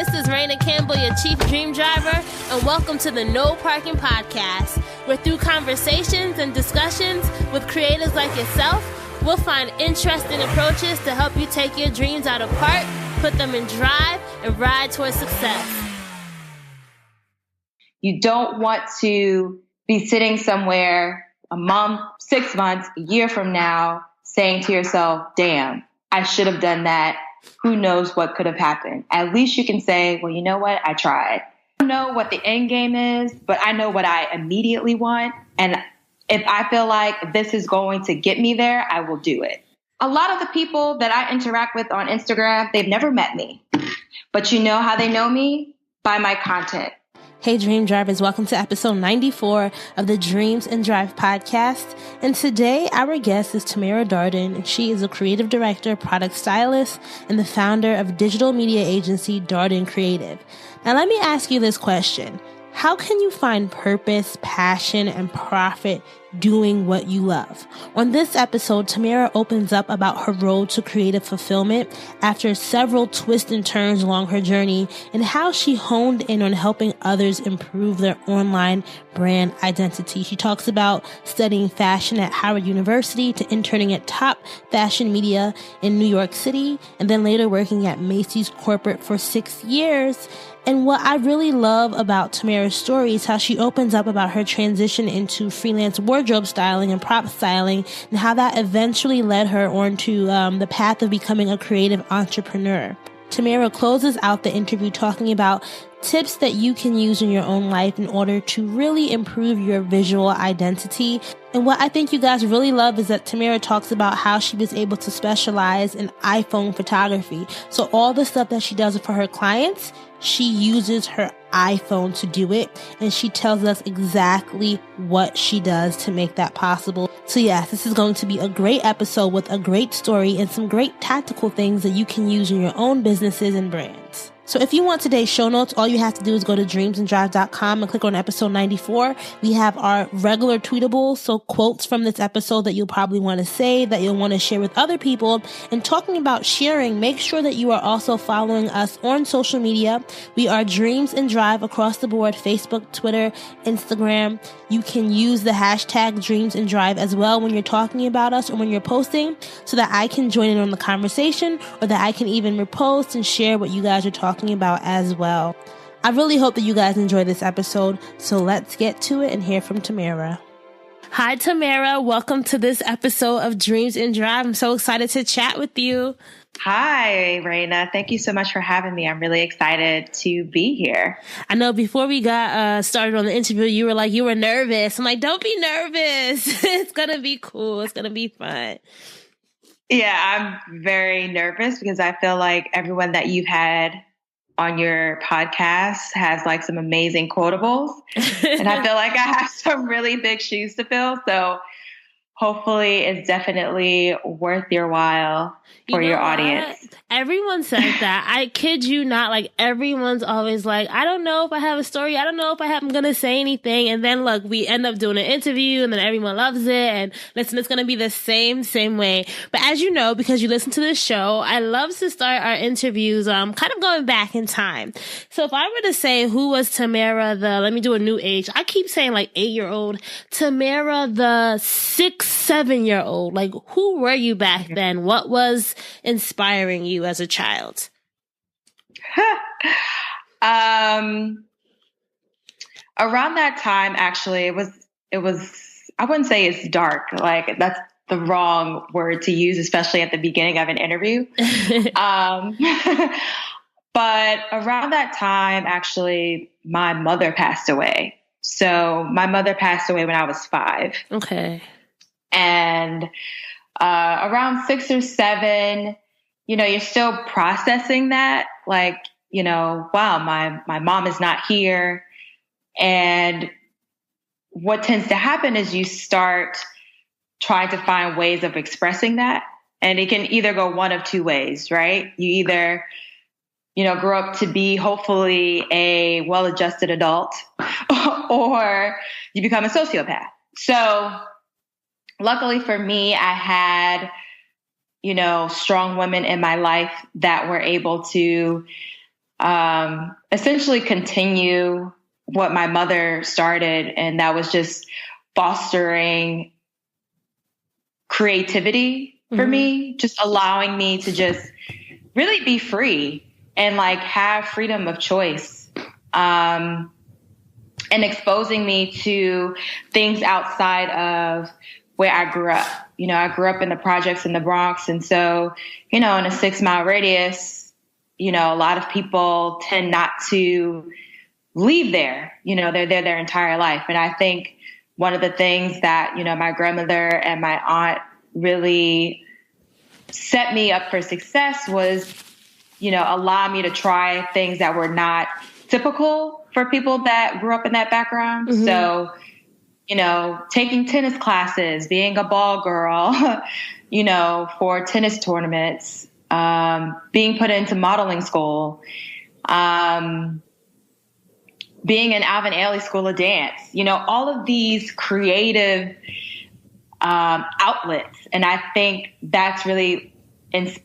This is Raina Campbell, your Chief Dream Driver, and welcome to the No Parking Podcast, where through conversations and discussions with creators like yourself, we'll find interesting approaches to help you take your dreams out of park, put them in drive, and ride towards success. You don't want to be sitting somewhere a month, 6 months, a year from now, saying to yourself, damn, I should have done that. Who knows what could have happened? At least you can say, well, you know what? I tried. I don't know what the end game is, but I know what I immediately want. And if I feel like this is going to get me there, I will do it. A lot of the people that I interact with on Instagram, they've never met me. But you know how they know me? By my content. Hey Dream Drivers, welcome to episode 94 of the Dreams and Drive podcast. And today our guest is Tamera Darden, and she is a creative director, product stylist, and the founder of digital media agency Darden Creative. Now let me ask you this question. How can you find purpose, passion, and profit doing what you love? On this episode, Tamera opens up about her road to creative fulfillment after several twists and turns along her journey and how she honed in on helping others improve their online brand identity. She talks about studying fashion at Howard University to interning at top fashion media in New York City and then later working at Macy's corporate for 6 years. And what I really love about Tamera's story is how she opens up about her transition into freelance wardrobe styling and prop styling and how that eventually led her onto the path of becoming a creative entrepreneur. Tamera closes out the interview talking about tips that you can use in your own life in order to really improve your visual identity. And what I think you guys really love is that Tamera talks about how she was able to specialize in iPhone photography. So all the stuff that she does for her clients, she uses her iPhone to do it, and she tells us exactly what she does to make that possible. So yes, this is going to be a great episode with a great story and some great tactical things that you can use in your own businesses and brands. So if you want today's show notes, all you have to do is go to dreamsanddrive.com and click on episode 94. We have our regular tweetables, so quotes from this episode that you'll probably want to save, that you'll want to share with other people. And talking about sharing, make sure that you are also following us on social media. We are Dreams and Drive across the board, Facebook, Twitter, Instagram. You can use the hashtag Dreams and Drive as well when you're talking about us or when you're posting so that I can join in on the conversation or that I can even repost and share what you guys are talking about as well. I really hope that you guys enjoy this episode, so let's get to it and hear from Tamera. Hi Tamera, welcome to this episode of Dreams and Drive. I'm so excited to chat with you. Hi, Raina. Thank you so much for having me. I'm really excited to be here. I know before we got started on the interview, you were like, you were nervous. I'm like, don't be nervous. It's going to be cool. It's going to be fun. Yeah, I'm very nervous because I feel like everyone that you've had on your podcast has like some amazing quotables. And I feel like I have some really big shoes to fill. So hopefully it's definitely worth your while for your audience. Everyone says that. I kid you not. Like everyone's always like, I don't know if I have a story. I don't know if I'm going to say anything. And then look, we end up doing an interview and then everyone loves it. And listen, it's going to be the same way. But as you know, because you listen to this show, I love to start our interviews, kind of going back in time. So if I were to say who was Tamera, let me do a new age. I keep saying like 8-year-old, Tamera, the 6-7-year-old, like who were you back then? What was inspiring you as a child? Around that time, actually, it was, I wouldn't say it's dark. Like that's the wrong word to use, especially at the beginning of an interview. But around that time, actually, my mother passed away. So my mother passed away when I was 5. Okay. And around 6 or 7, you're still processing that. Like, wow, my mom is not here. And what tends to happen is you start trying to find ways of expressing that. And it can either go one of two ways, right? You either, grow up to be hopefully a well-adjusted adult or you become a sociopath. So luckily for me, I had, strong women in my life that were able to essentially continue what my mother started. And that was just fostering creativity for me, just allowing me to just really be free and like have freedom of choice. And exposing me to things outside of where I grew up. You know, I grew up in the projects in the Bronx. And so, you know, in a 6-mile radius, you know, a lot of people tend not to leave there. You know, they're there their entire life. And I think one of the things that, you know, my grandmother and my aunt really set me up for success was, you know, allow me to try things that were not typical for people that grew up in that background. So, you know, taking tennis classes, being a ball girl, you know, for tennis tournaments, being put into modeling school, being in Alvin Ailey School of Dance, you know, all of these creative outlets. And I think that's really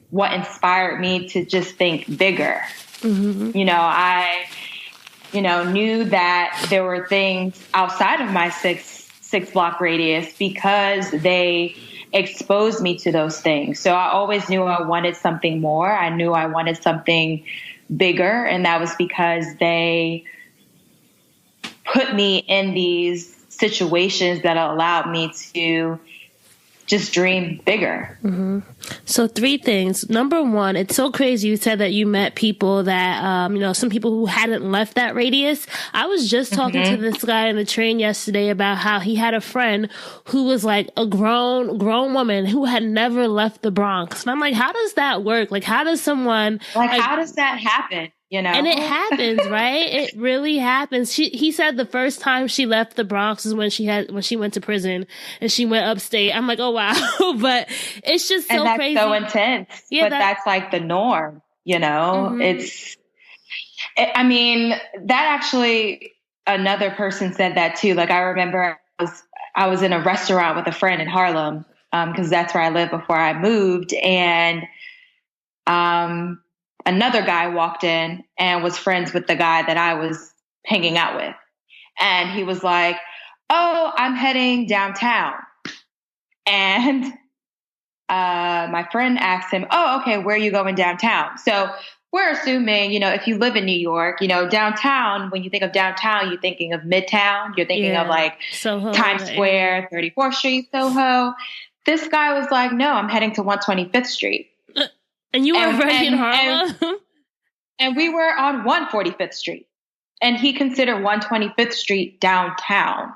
what inspired me to just think bigger. You know, I knew that there were things outside of my six block radius because they exposed me to those things. So I always knew I wanted something more. I knew I wanted something bigger. And that was because they put me in these situations that allowed me to just dream bigger. So 3 things. Number 1, it's so crazy. You said that you met people that, you know, some people who hadn't left that radius. I was just talking to this guy on the train yesterday about how he had a friend who was like a grown woman who had never left the Bronx. And I'm like, how does that work? Like, how does someone how does that happen? You know, and it happens, right? It really happens. He said the first time she left the Bronx is when she went to prison and she went upstate. I'm like, oh wow, but it's just so and that's crazy, so intense. Yeah, but that's like the norm. You know, I mean, that actually another person said that too. Like I remember I was in a restaurant with a friend in Harlem because that's where I lived before I moved, and another guy walked in and was friends with the guy that I was hanging out with. And he was like, oh, I'm heading downtown. And my friend asked him, oh, okay, where are you going downtown? So we're assuming, you know, if you live in New York, you know, downtown, when you think of downtown, you're thinking of Midtown. You're thinking of like Soho, Times Square, 34th Street, Soho. This guy was like, no, I'm heading to 125th Street. And you were already in Harlem? And we were on 145th Street. And he considered 125th Street downtown.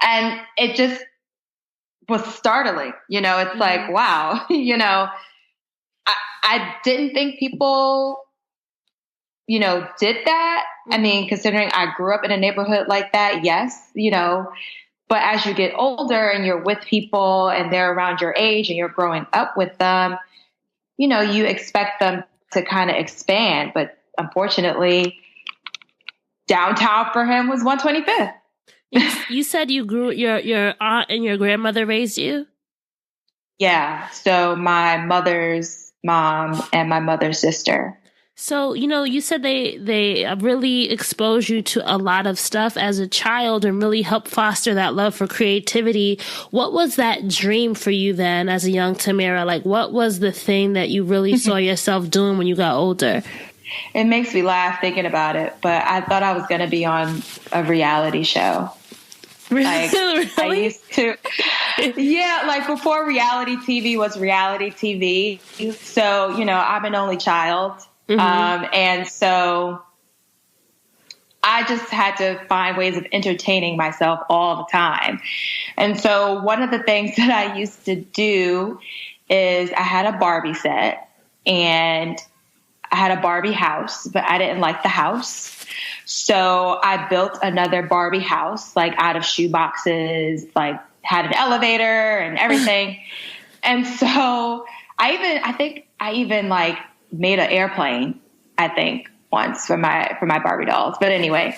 And it just was startling. You know, it's like, wow, you know, I didn't think people, you know, did that. I mean, considering I grew up in a neighborhood like that, yes, you know. But as you get older and you're with people and they're around your age and you're growing up with them, you know, you expect them to kind of expand, but unfortunately, downtown for him was 125th. You said you grew your aunt and your grandmother raised you? Yeah. So my mother's mom and my mother's sister. So, you know, you said they really exposed you to a lot of stuff as a child and really helped foster that love for creativity. What was that dream for you then as a young Tamera? Like, what was the thing that you really saw yourself doing when you got older? It makes me laugh thinking about it, but I thought I was going to be on a reality show. Really? Like, really? I used to. Yeah, like before reality TV was reality TV. So, you know, I'm an only child. And so I just had to find ways of entertaining myself all the time. And so one of the things that I used to do is I had a Barbie set and I had a Barbie house, but I didn't like the house. So I built another Barbie house, like out of shoe boxes, like had an elevator and everything. And so I think I even like made an airplane, I think, once for my Barbie dolls. But anyway,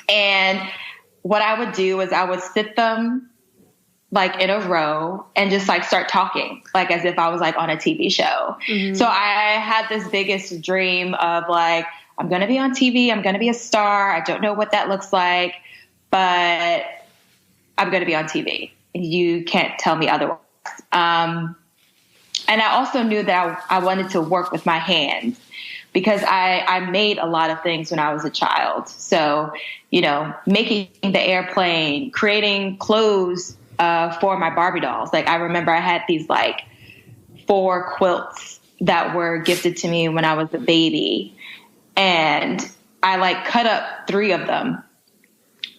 and what I would do is I would sit them like in a row and just like start talking, like as if I was like on a TV show. So I had this biggest dream of like, I'm going to be on TV. I'm going to be a star. I don't know what that looks like, but I'm going to be on TV. You can't tell me otherwise. And I also knew that I wanted to work with my hands because I made a lot of things when I was a child. So, you know, making the airplane, creating clothes for my Barbie dolls. Like I remember I had these like 4 quilts that were gifted to me when I was a baby. And I like cut up 3 of them.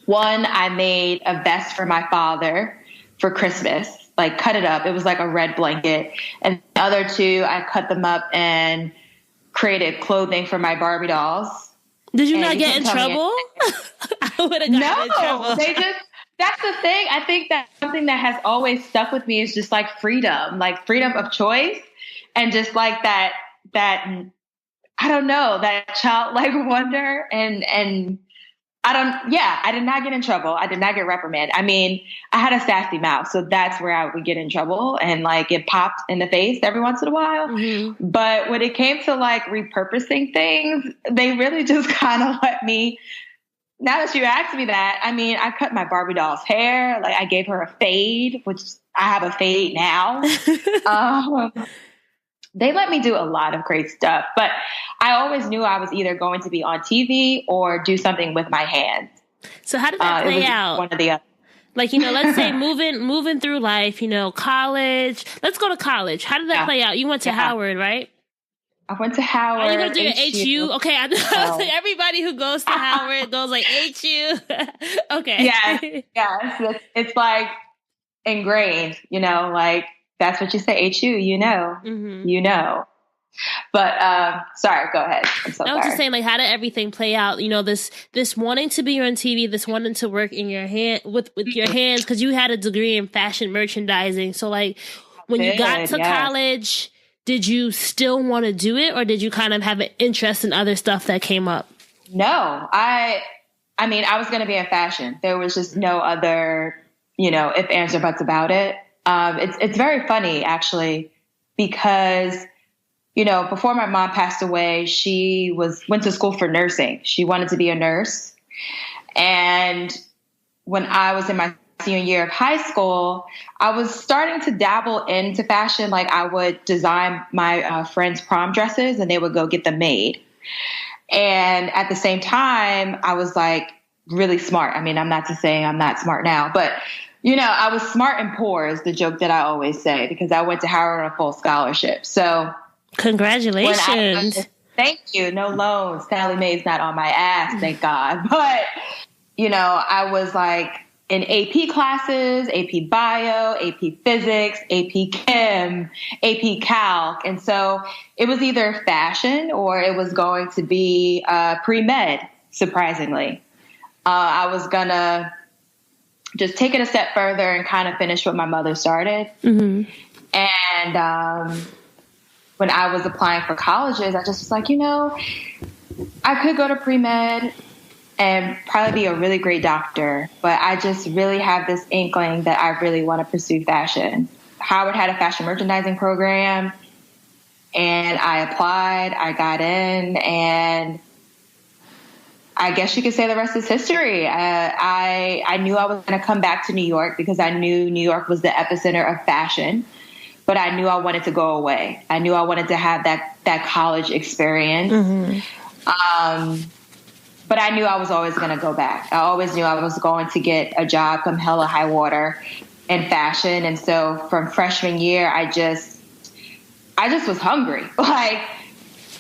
One, I made a vest for my father for Christmas, like cut it up. It was like a red blanket. And the other 2, I cut them up and created clothing for my Barbie dolls. Did you not get in trouble? I would have gotten in trouble. That's the thing. I think that something that has always stuck with me is just like freedom of choice. And just like that, I don't know, that childlike wonder. And I did not get in trouble. I did not get reprimanded. I mean, I had a sassy mouth, so that's where I would get in trouble and like it popped in the face every once in a while. But when it came to like repurposing things, they really just kind of let me. Now that you asked me that, I mean, I cut my Barbie doll's hair. Like I gave her a fade, which I have a fade now. They let me do a lot of great stuff, but I always knew I was either going to be on TV or do something with my hands. So how did that play out? One or the other. Like, you know, let's say moving through life, you know, college. Let's go to college. How did that play out? You went to Howard, right? I went to Howard. Are you going to do your HU? Okay, I know everybody who goes to Howard goes like HU. Okay. Yes. It's like ingrained, you know, like that's what you say, HU, you know, you know. But sorry, go ahead. I'm so sorry. I was just saying, like, how did everything play out? You know, this wanting to be on TV, this wanting to work in your hand with your hands, because you had a degree in fashion merchandising. So, like, when you got to college, did you still want to do it, or did you kind of have an interest in other stuff that came up? No, I mean, I was going to be in fashion. There was just no other, you know, if, ands, or buts about it. It's very funny, actually, because, you know, before my mom passed away, she went to school for nursing. She wanted to be a nurse. And when I was in my senior year of high school, I was starting to dabble into fashion. Like I would design my friends' prom dresses and they would go get them made. And at the same time, I was like really smart. I mean, I'm not to say I'm not smart now, but you know, I was smart and poor is the joke that I always say, because I went to Howard on a full scholarship. So congratulations. Thank you. No loans. Sally Mae's not on my ass, thank God. But, you know, I was like in AP classes, AP Bio, AP Physics, AP Chem, AP Calc. And so it was either fashion or it was going to be pre-med, surprisingly. I was going to just take it a step further and kind of finish what my mother started. And when I was applying for colleges, I just was like, you know, I could go to pre-med and probably be a really great doctor, but I just really have this inkling that I really want to pursue fashion. Howard had a fashion merchandising program, and I applied, I got in, and I guess you could say the rest is history. I knew I was going to come back to New York because I knew New York was the epicenter of fashion, but I knew I wanted to go away. I knew I wanted to have that college experience. But I knew I was always going to go back. I always knew I was going to get a job come hell or high water in fashion. And so from freshman year, I just was hungry. Like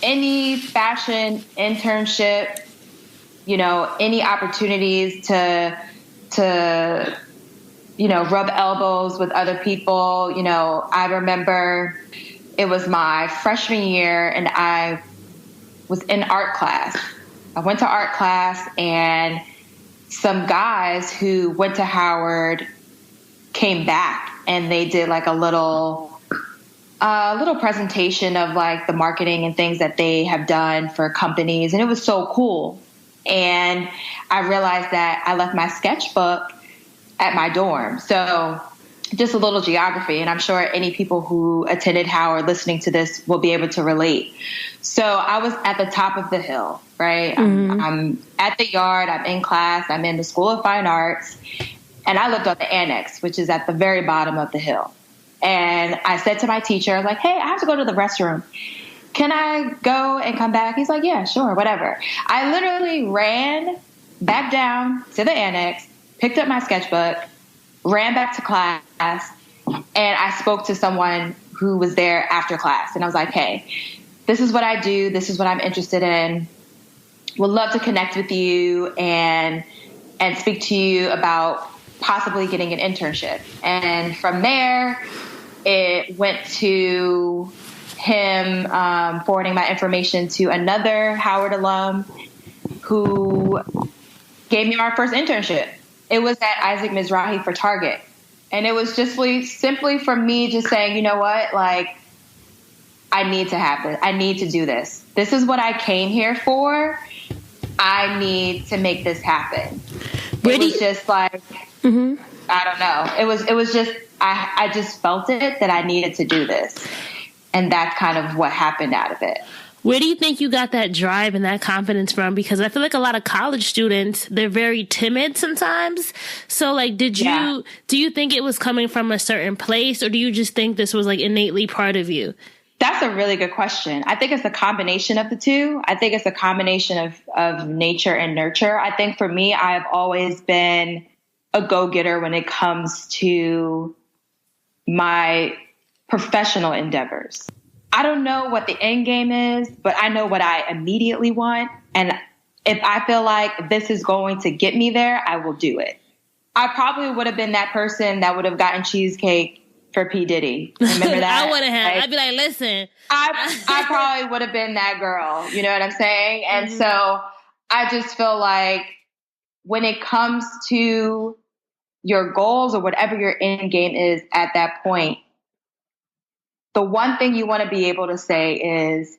any fashion internship, you know, any opportunities to, you know, rub elbows with other people. You know, I remember it was my freshman year and I was in art class. I went to art class and some guys who went to Howard came back and they did like a little presentation of like the marketing and things that they have done for companies. And it was so cool. And I realized that I left my sketchbook at my dorm. So just a little geography, and I'm sure any people who attended Howard listening to this will be able to relate. So I was at the top of the hill, right? I'm at the yard, I'm in class, I'm in the School of Fine Arts, and I lived on the annex, which is at the very bottom of the hill. And I said to my teacher, I was like, hey, I have to go to the restroom. Can I go and come back? He's like, yeah, sure, whatever. I literally ran back down to the annex, picked up my sketchbook, ran back to class, and I spoke to someone who was there after class. And I was like, hey, this is what I do. This is what I'm interested in. Would love to connect with you and speak to you about possibly getting an internship. And from there, it went to him forwarding my information to another Howard alum who gave me my first internship. It was at Isaac Mizrahi for Target. And it was just simply for me just saying, you know what, like, I need to have this. I need to do this. This is what I came here for. I need to make this happen. It was just like, I don't know. It was just, I just felt it that I needed to do this. And that's kind of what happened out of it. Where do you think you got that drive and that confidence from? Because I feel like a lot of college students, they're very timid sometimes. So like, do you think it was coming from a certain place, or do you just think this was like innately part of you? That's a really good question. I think it's a combination of the two. I think it's a combination of nature and nurture. I think for me, I've always been a go-getter when it comes to my professional endeavors. I don't know what the end game is, but I know what I immediately want. And if I feel like this is going to get me there, I will do it. I probably would have been that person that would have gotten cheesecake for P. Diddy. Remember that? I wouldn't have. I'd be like, listen. I probably would have been that girl. You know what I'm saying? And so I just feel like when it comes to your goals or whatever your end game is at that point, the one thing you want to be able to say is,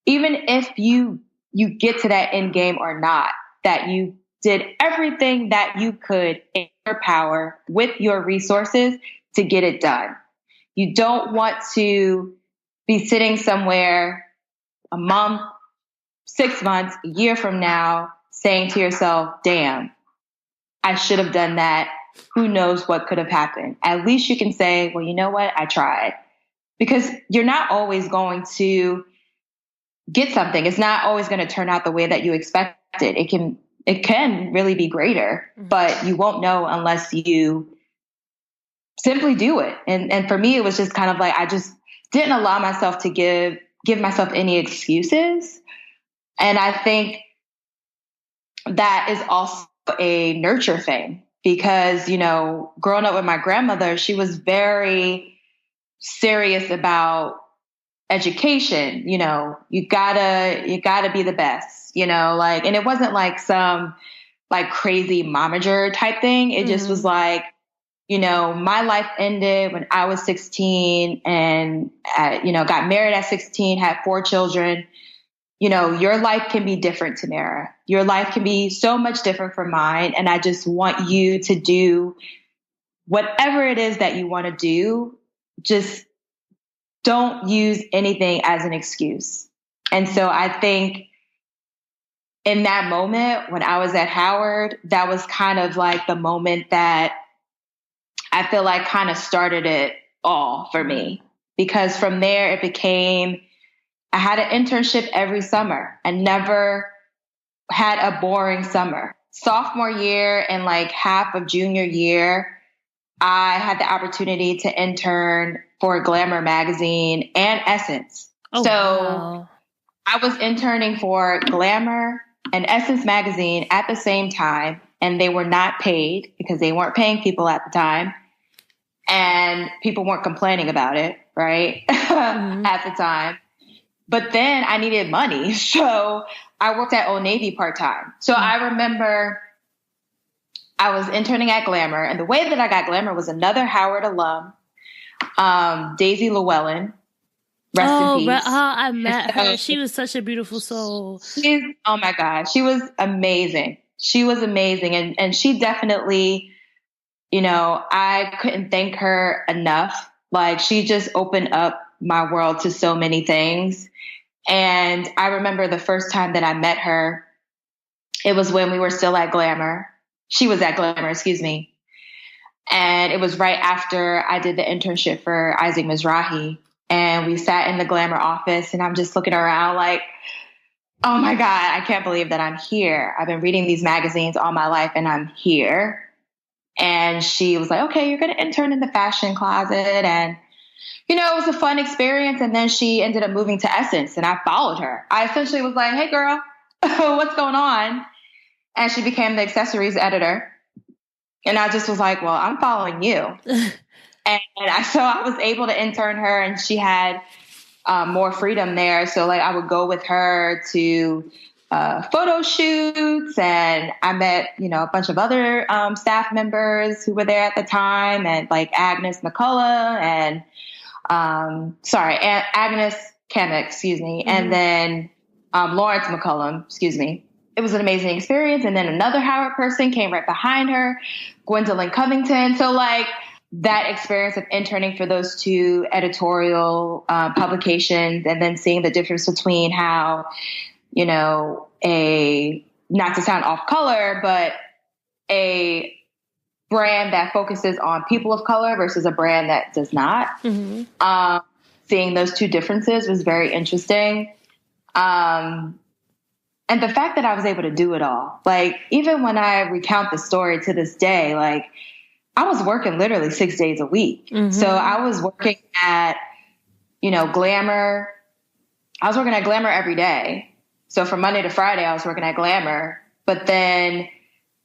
even if you get to that end game or not, that you did everything that you could in your power with your resources to get it done. You don't want to be sitting somewhere a month, 6 months, a year from now, saying to yourself, damn, I should have done that. Who knows what could have happened? At least you can say, well, you know what? I tried. Because you're not always going to get something. It's not always going to turn out the way that you expected. It can really be greater, but you won't know unless you simply do it. And for me, it was just kind of like, I just didn't allow myself to give myself any excuses. And I think that is also a nurture thing because, you know, growing up with my grandmother, she was very serious about education. You know, you gotta be the best, you know, like, and it wasn't like some like crazy momager type thing. It just was like, you know, my life ended when I was 16 and, you know, got married at 16, had 4 children. You know, your life can be different, Tamera. Your life can be so much different from mine. And I just want you to do whatever it is that you want to do. Just don't use anything as an excuse. And so I think in that moment when I was at Howard, that was kind of like the moment that I feel like kind of started it all for me. Because from there it became, I had an internship every summer. I never had a boring summer. Sophomore year and like half of junior year, I had the opportunity to intern for Glamour magazine and Essence. Wow. I was interning for Glamour and Essence magazine at the same time, and they were not paid because they weren't paying people at the time. And people weren't complaining about it, right? At the time. But then I needed money. So I worked at Old Navy part-time. So I remember I was interning at Glamour, and the way that I got Glamour was another Howard alum, Daisy Llewellyn. Rest in peace. I met her. She was such a beautiful soul. Oh my God. She was amazing. And she definitely I couldn't thank her enough. Like, she just opened up my world to so many things. And I remember the first time that I met her, it was when we were still at Glamour. She was at Glamour, excuse me. And it was right after I did the internship for Isaac Mizrahi. And we sat in the Glamour office, and I'm just looking around like, oh my God, I can't believe that I'm here. I've been reading these magazines all my life, and I'm here. And she was like, okay, you're going to intern in the fashion closet. And, it was a fun experience. And then she ended up moving to Essence, and I followed her. I essentially was like, hey, girl, what's going on? And she became the accessories editor. And I just was like, well, I'm following you. So I was able to intern her, and she had more freedom there. So like I would go with her to photo shoots, and I met, a bunch of other staff members who were there at the time, and like Agnes McCullough and Agnes Kemick, excuse me. Mm-hmm. And then Lawrence McCullum, excuse me. It was an amazing experience. And then another Howard person came right behind her, Gwendolyn Covington. So like that experience of interning for those two editorial publications, and then seeing the difference between how, not to sound off color, but a brand that focuses on people of color versus a brand that does not. Mm-hmm. Seeing those two differences was very interesting. And the fact that I was able to do it all, like, even when I recount the story to this day, like, I was working literally 6 days a week. Mm-hmm. So I was working at, Glamour. I was working at Glamour every day. So from Monday to Friday, I was working at Glamour. But then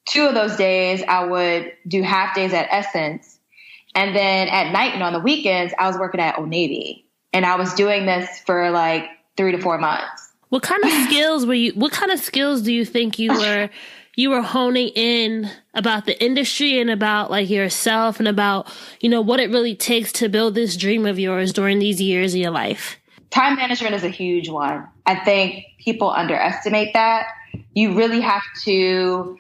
2 of those days, I would do half days at Essence. And then at night and on the weekends, I was working at Old Navy. And I was doing this for like 3 to 4 months. What kind of skills do you think you were honing in about the industry and about like yourself and about, what it really takes to build this dream of yours during these years of your life? Time management is a huge one. I think people underestimate that. You really have to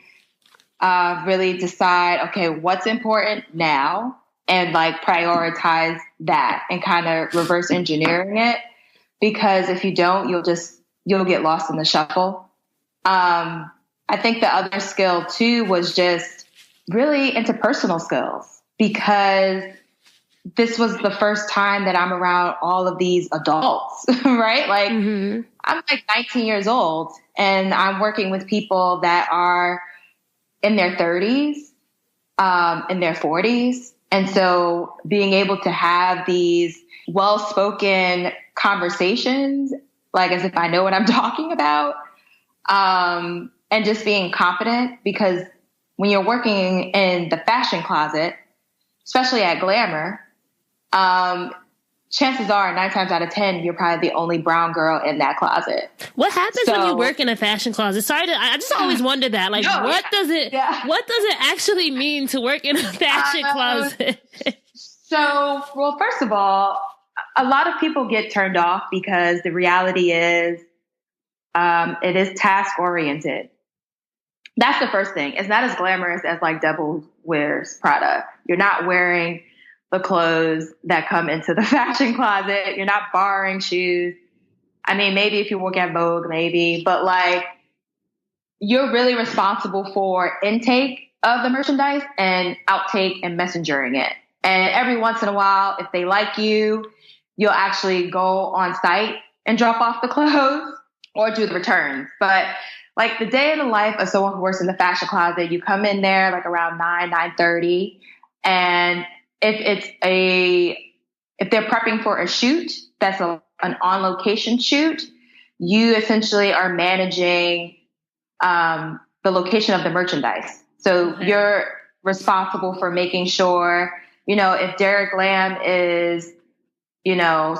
really decide, okay, what's important now, and like prioritize that and kind of reverse engineering it. Because if you don't, you'll get lost in the shuffle. I think the other skill too was just really interpersonal skills, because this was the first time that I'm around all of these adults, right? Like mm-hmm. I'm like 19 years old, and I'm working with people that are in their 30s, in their 40s. And so being able to have these well-spoken conversations, like as if I know what I'm talking about, and just being confident, because when you're working in the fashion closet, especially at Glamour, chances are 9 times out of 10, you're probably the only brown girl in that closet. What happens when you work in a fashion closet? I just always wondered that. Like, what does it actually mean to work in a fashion closet? Well, first of all, a lot of people get turned off because the reality is, it is task oriented. That's the first thing. It's not as glamorous as like Devil Wears Prada. You're not wearing the clothes that come into the fashion closet. You're not borrowing shoes. I mean, maybe if you work at Vogue, maybe, but like you're really responsible for intake of the merchandise and outtake and messengering it. And every once in a while, if they like you, you'll actually go on site and drop off the clothes or do the returns. But like the day in the life of someone who works in the fashion closet, you come in there like around 9:30. And if they're prepping for a shoot, that's an on-location shoot, you essentially are managing the location of the merchandise. So you're responsible for making sure, if Derek Lam is,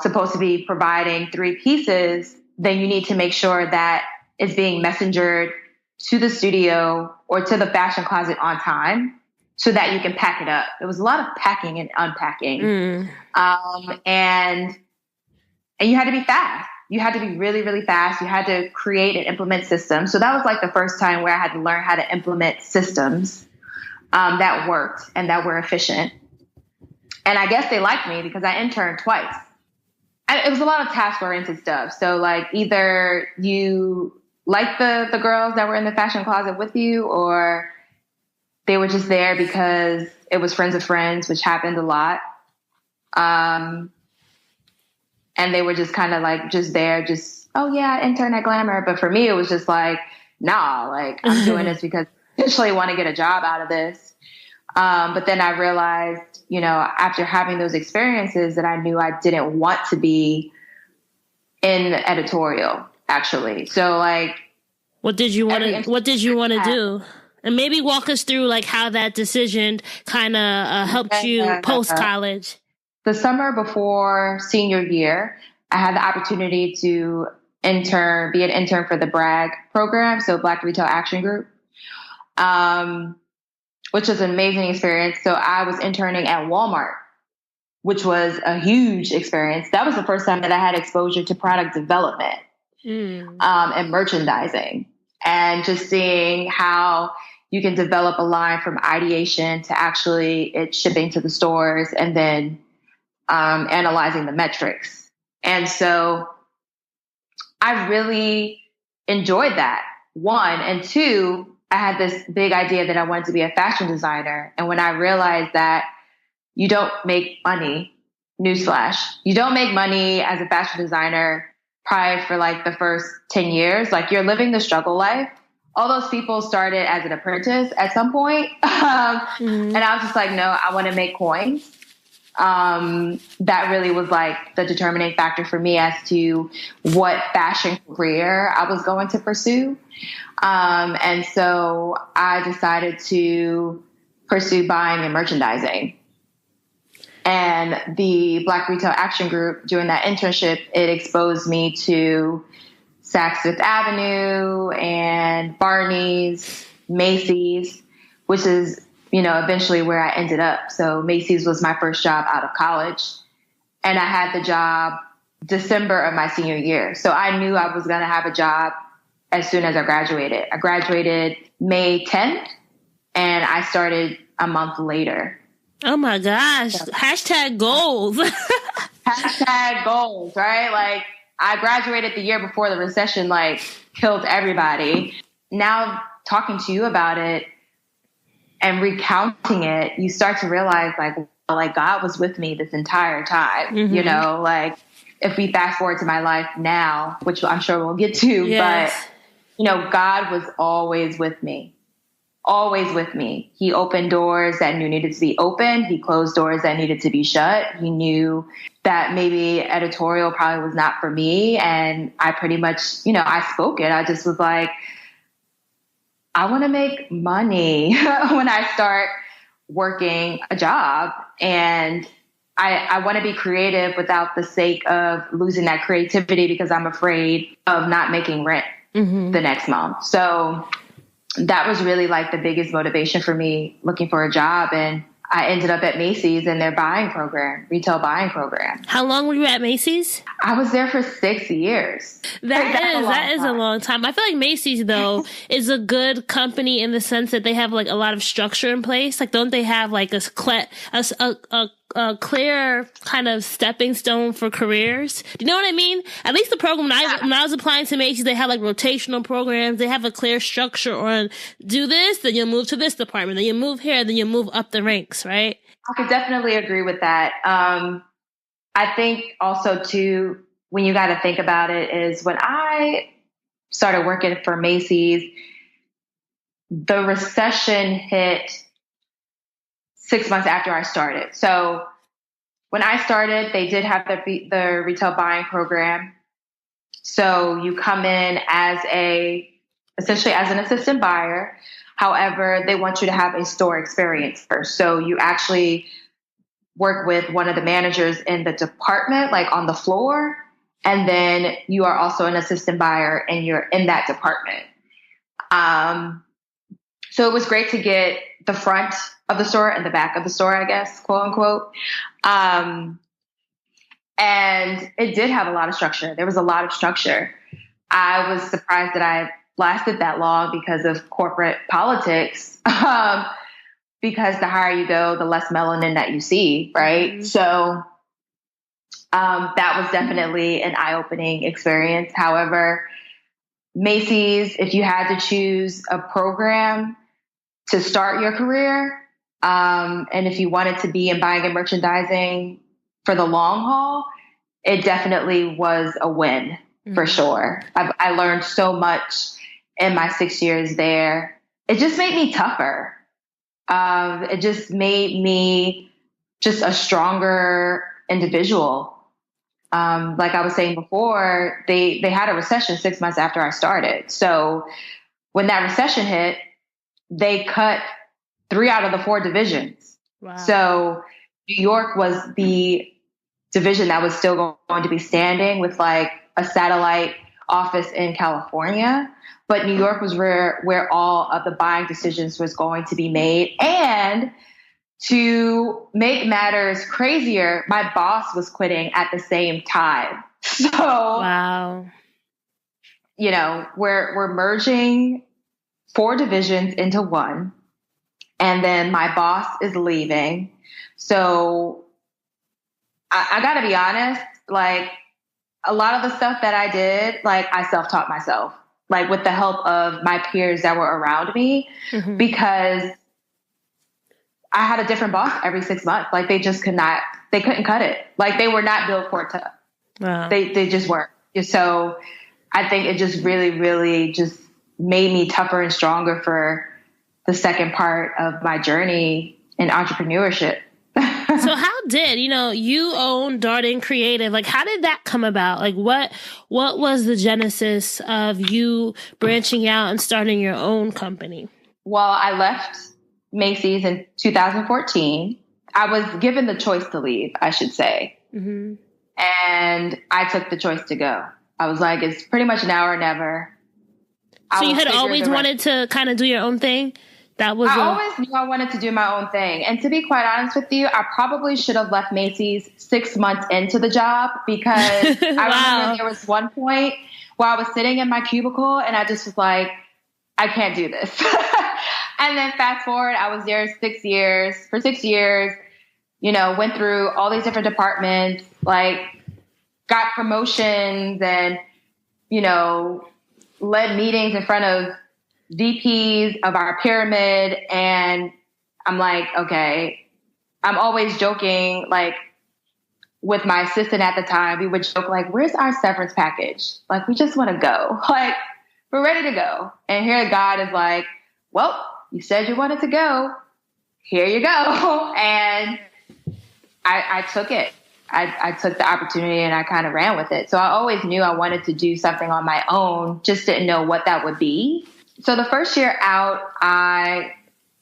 supposed to be providing 3 pieces, then you need to make sure that it's being messengered to the studio or to the fashion closet on time so that you can pack it up. There was a lot of packing and unpacking. And you had to be fast. You had to be really, really fast. You had to create and implement systems. So that was like the first time where I had to learn how to implement systems. that worked and that were efficient. And I guess they liked me because I interned twice. It was a lot of task-oriented stuff. So like either you like the girls that were in the fashion closet with you, or they were just there because it was friends of friends, which happened a lot. And they were just kind of like just there, just, oh yeah, I intern at Glamour. But for me, it was just like, nah, like I'm doing this because I eventually want to get a job out of this. But then I realized, you know, after having those experiences that I knew I didn't want to be in editorial, actually. So like, what did you want to do? And maybe walk us through like how that decision kind of helped you post college. The summer before senior year, I had the opportunity to be an intern for the BRAG program. So Black Retail Action Group. Which was an amazing experience. So I was interning at Walmart, which was a huge experience. That was the first time that I had exposure to product development and merchandising, and just seeing how you can develop a line from ideation to actually it shipping to the stores, and then analyzing the metrics. And so I really enjoyed that, one. And two, I had this big idea that I wanted to be a fashion designer. And when I realized that you don't make money, newsflash, you don't make money as a fashion designer probably for like the first 10 years. Like you're living the struggle life. All those people started as an apprentice at some point. And I was just like, no, I want to make coins. That really was like the determining factor for me as to what fashion career I was going to pursue. And so I decided to pursue buying and merchandising. And the Black Retail Action Group, doing that internship, it exposed me to Saks Fifth Avenue and Barney's, Macy's, which is, you know, eventually where I ended up. So Macy's was my first job out of college. And I had the job December of my senior year. So I knew I was going to have a job as soon as I graduated. I graduated May 10th and I started a month later. Oh my gosh. So, hashtag goals. Hashtag goals, right? Like I graduated the year before the recession, like killed everybody. Now talking to you about it and recounting it, you start to realize like God was with me this entire time, you know, like if we fast forward to my life now, which I'm sure we'll get to, but you know, God was always with me. Always with me. He opened doors that needed to be open. He closed doors that needed to be shut. He knew that maybe editorial probably was not for me. And I pretty much, you know, I spoke it. I just was like, I want to make money when I start working a job. And I want to be creative without the sake of losing that creativity because I'm afraid of not making rent the next month. So that was really like the biggest motivation for me looking for a job. And I ended up at Macy's in their retail buying program. How long were you at Macy's? I was there for 6 years. That is a long time. I feel like Macy's, though, is a good company in the sense that they have like a lot of structure in place. Like, don't they have like a clear kind of stepping stone for careers? Do you know what I mean? At least the program when I was applying to Macy's, they have like rotational programs. They have a clear structure on do this, then you'll move to this department, then you move here, then you move up the ranks, right? I could definitely agree with that. I think also too, when you got to think about it is when I started working for Macy's, the recession hit 6 months after I started. So when I started, they did have the retail buying program. So you come in essentially as an assistant buyer. However, they want you to have a store experience first. So you actually work with one of the managers in the department, like on the floor. And then you are also an assistant buyer and you're in that department. So it was great to get the front of the store and the back of the store, I guess, quote unquote. And it did have a lot of structure. There was a lot of structure. I was surprised that I lasted that long because of corporate politics. because the higher you go, the less melanin that you see, right? Mm-hmm. So that was definitely an eye-opening experience. However, Macy's, if you had to choose a program to start your career, and if you wanted to be in buying and merchandising for the long haul, it definitely was a win for sure. I learned so much in my 6 years there. It just made me tougher. It just made me just a stronger individual. Like I was saying before, they had a recession 6 months after I started. So when that recession hit, they cut 3 out of the 4 divisions. Wow. So New York was the division that was still going to be standing with like a satellite office in California. But New York was where all of the buying decisions was going to be made. And to make matters crazier, my boss was quitting at the same time. So, wow. You know, we're merging 4 divisions into one. And then my boss is leaving. So I got to be honest, like a lot of the stuff that I did, like I self-taught myself, like with the help of my peers that were around me, because I had a different boss every 6 months. Like they couldn't cut it. Like they were not built for it to, wow. They just weren't. So I think it just really, really just made me tougher and stronger for the second part of my journey in entrepreneurship. So how did, you own Darden Creative, like how did that come about? Like what was the genesis of you branching out and starting your own company? Well, I left Macy's in 2014. I was given the choice to leave, I should say. Mm-hmm. And I took the choice to go. I was like, it's pretty much now or never. So you had always wanted to kind of do your own thing? I always knew I wanted to do my own thing. And to be quite honest with you, I probably should have left Macy's 6 months into the job, because I remember there was one point where I was sitting in my cubicle and I just was like, I can't do this. And then fast forward, I was there 6 years. For 6 years, went through all these different departments, like got promotions and, led meetings in front of VPs of our pyramid. And I'm like, okay, I'm always joking, like with my assistant at the time, we would joke like, where's our severance package? Like, we just want to go. Like, we're ready to go. And here God is like, well, you said you wanted to go. Here you go. And I took it. I took the opportunity and I kind of ran with it. So I always knew I wanted to do something on my own, just didn't know what that would be. So the first year out, I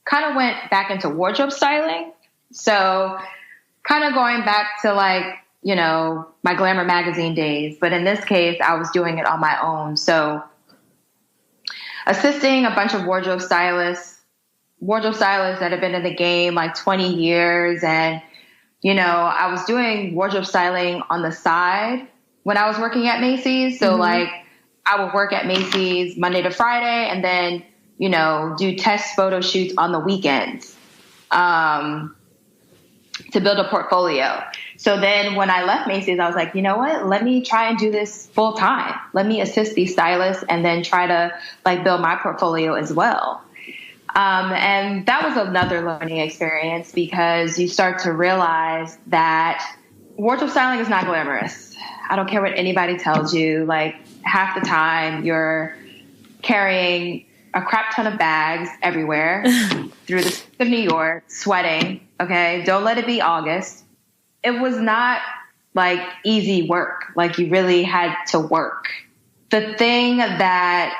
kind of went back into wardrobe styling. So kind of going back to like, my Glamour magazine days. But in this case, I was doing it on my own. So assisting a bunch of wardrobe stylists that have been in the game like 20 years. And, I was doing wardrobe styling on the side when I was working at Macy's. So like I would work at Macy's Monday to Friday and then, do test photo shoots on the weekends to build a portfolio. So then when I left Macy's, I was like, you know what? Let me try and do this full time. Let me assist these stylists and then try to like build my portfolio as well. And that was another learning experience, because you start to realize that wardrobe styling is not glamorous. I don't care what anybody tells you. Like half the time you're carrying a crap ton of bags everywhere through the streets of New York, sweating. Okay. Don't let it be August. It was not like easy work. Like you really had to work. The thing that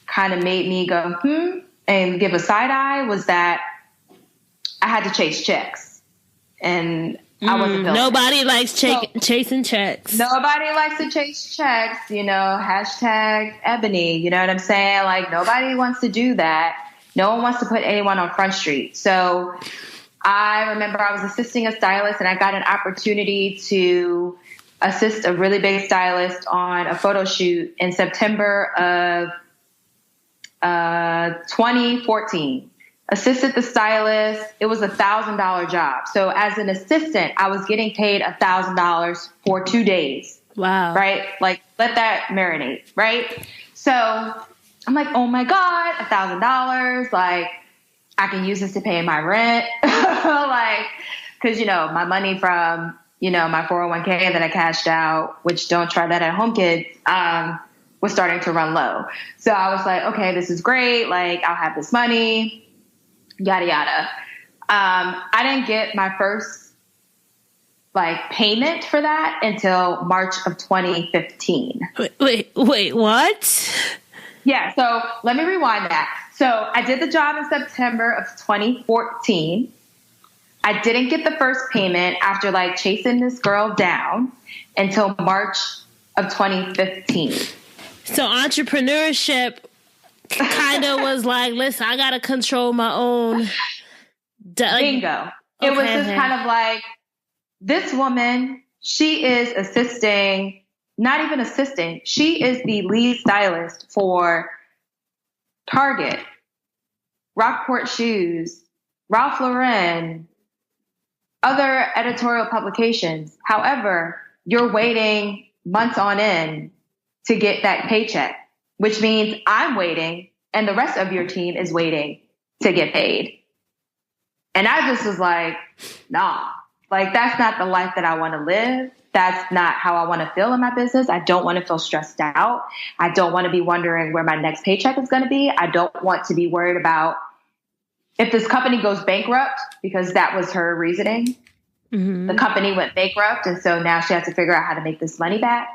kind of made me go, and give a side eye was that I had to chase checks, and I wasn't built. Nobody likes chasing checks. Nobody likes to chase checks, hashtag Ebony, you know what I'm saying? Like nobody wants to do that. No one wants to put anyone on Front Street. So I remember I was assisting a stylist and I got an opportunity to assist a really big stylist on a photo shoot in September of 2014. assisted the stylist. It was $1,000 job. So as an assistant, I was getting paid $1,000 for 2 days. Wow. Like let that marinate. Right. So I'm like, oh my God, $1,000. Like I can use this to pay my rent. Cause my money from, my 401k that I cashed out, which don't try that at home, kids, was starting to run low. So I was like, okay, this is great. Like I'll have this money, yada, yada. I didn't get my first payment for that until March of 2015. Wait, what? Yeah. So let me rewind that. So I did the job in September of 2014. I didn't get the first payment after chasing this girl down until March of 2015. So entrepreneurship kind of was like, listen, I got to control my own. Bingo. It was just kind of like, this woman, she is assisting, not even assisting. She is the lead stylist for Target, Rockport Shoes, Ralph Lauren, other editorial publications. However, you're waiting months on end to get that paycheck, which means I'm waiting and the rest of your team is waiting to get paid. And I just was like, nah, that's not the life that I want to live. That's not how I want to feel in my business. I don't want to feel stressed out. I don't want to be wondering where my next paycheck is going to be. I don't want to be worried about if this company goes bankrupt, because that was her reasoning. Mm-hmm. The company went bankrupt, and so now she has to figure out how to make this money back.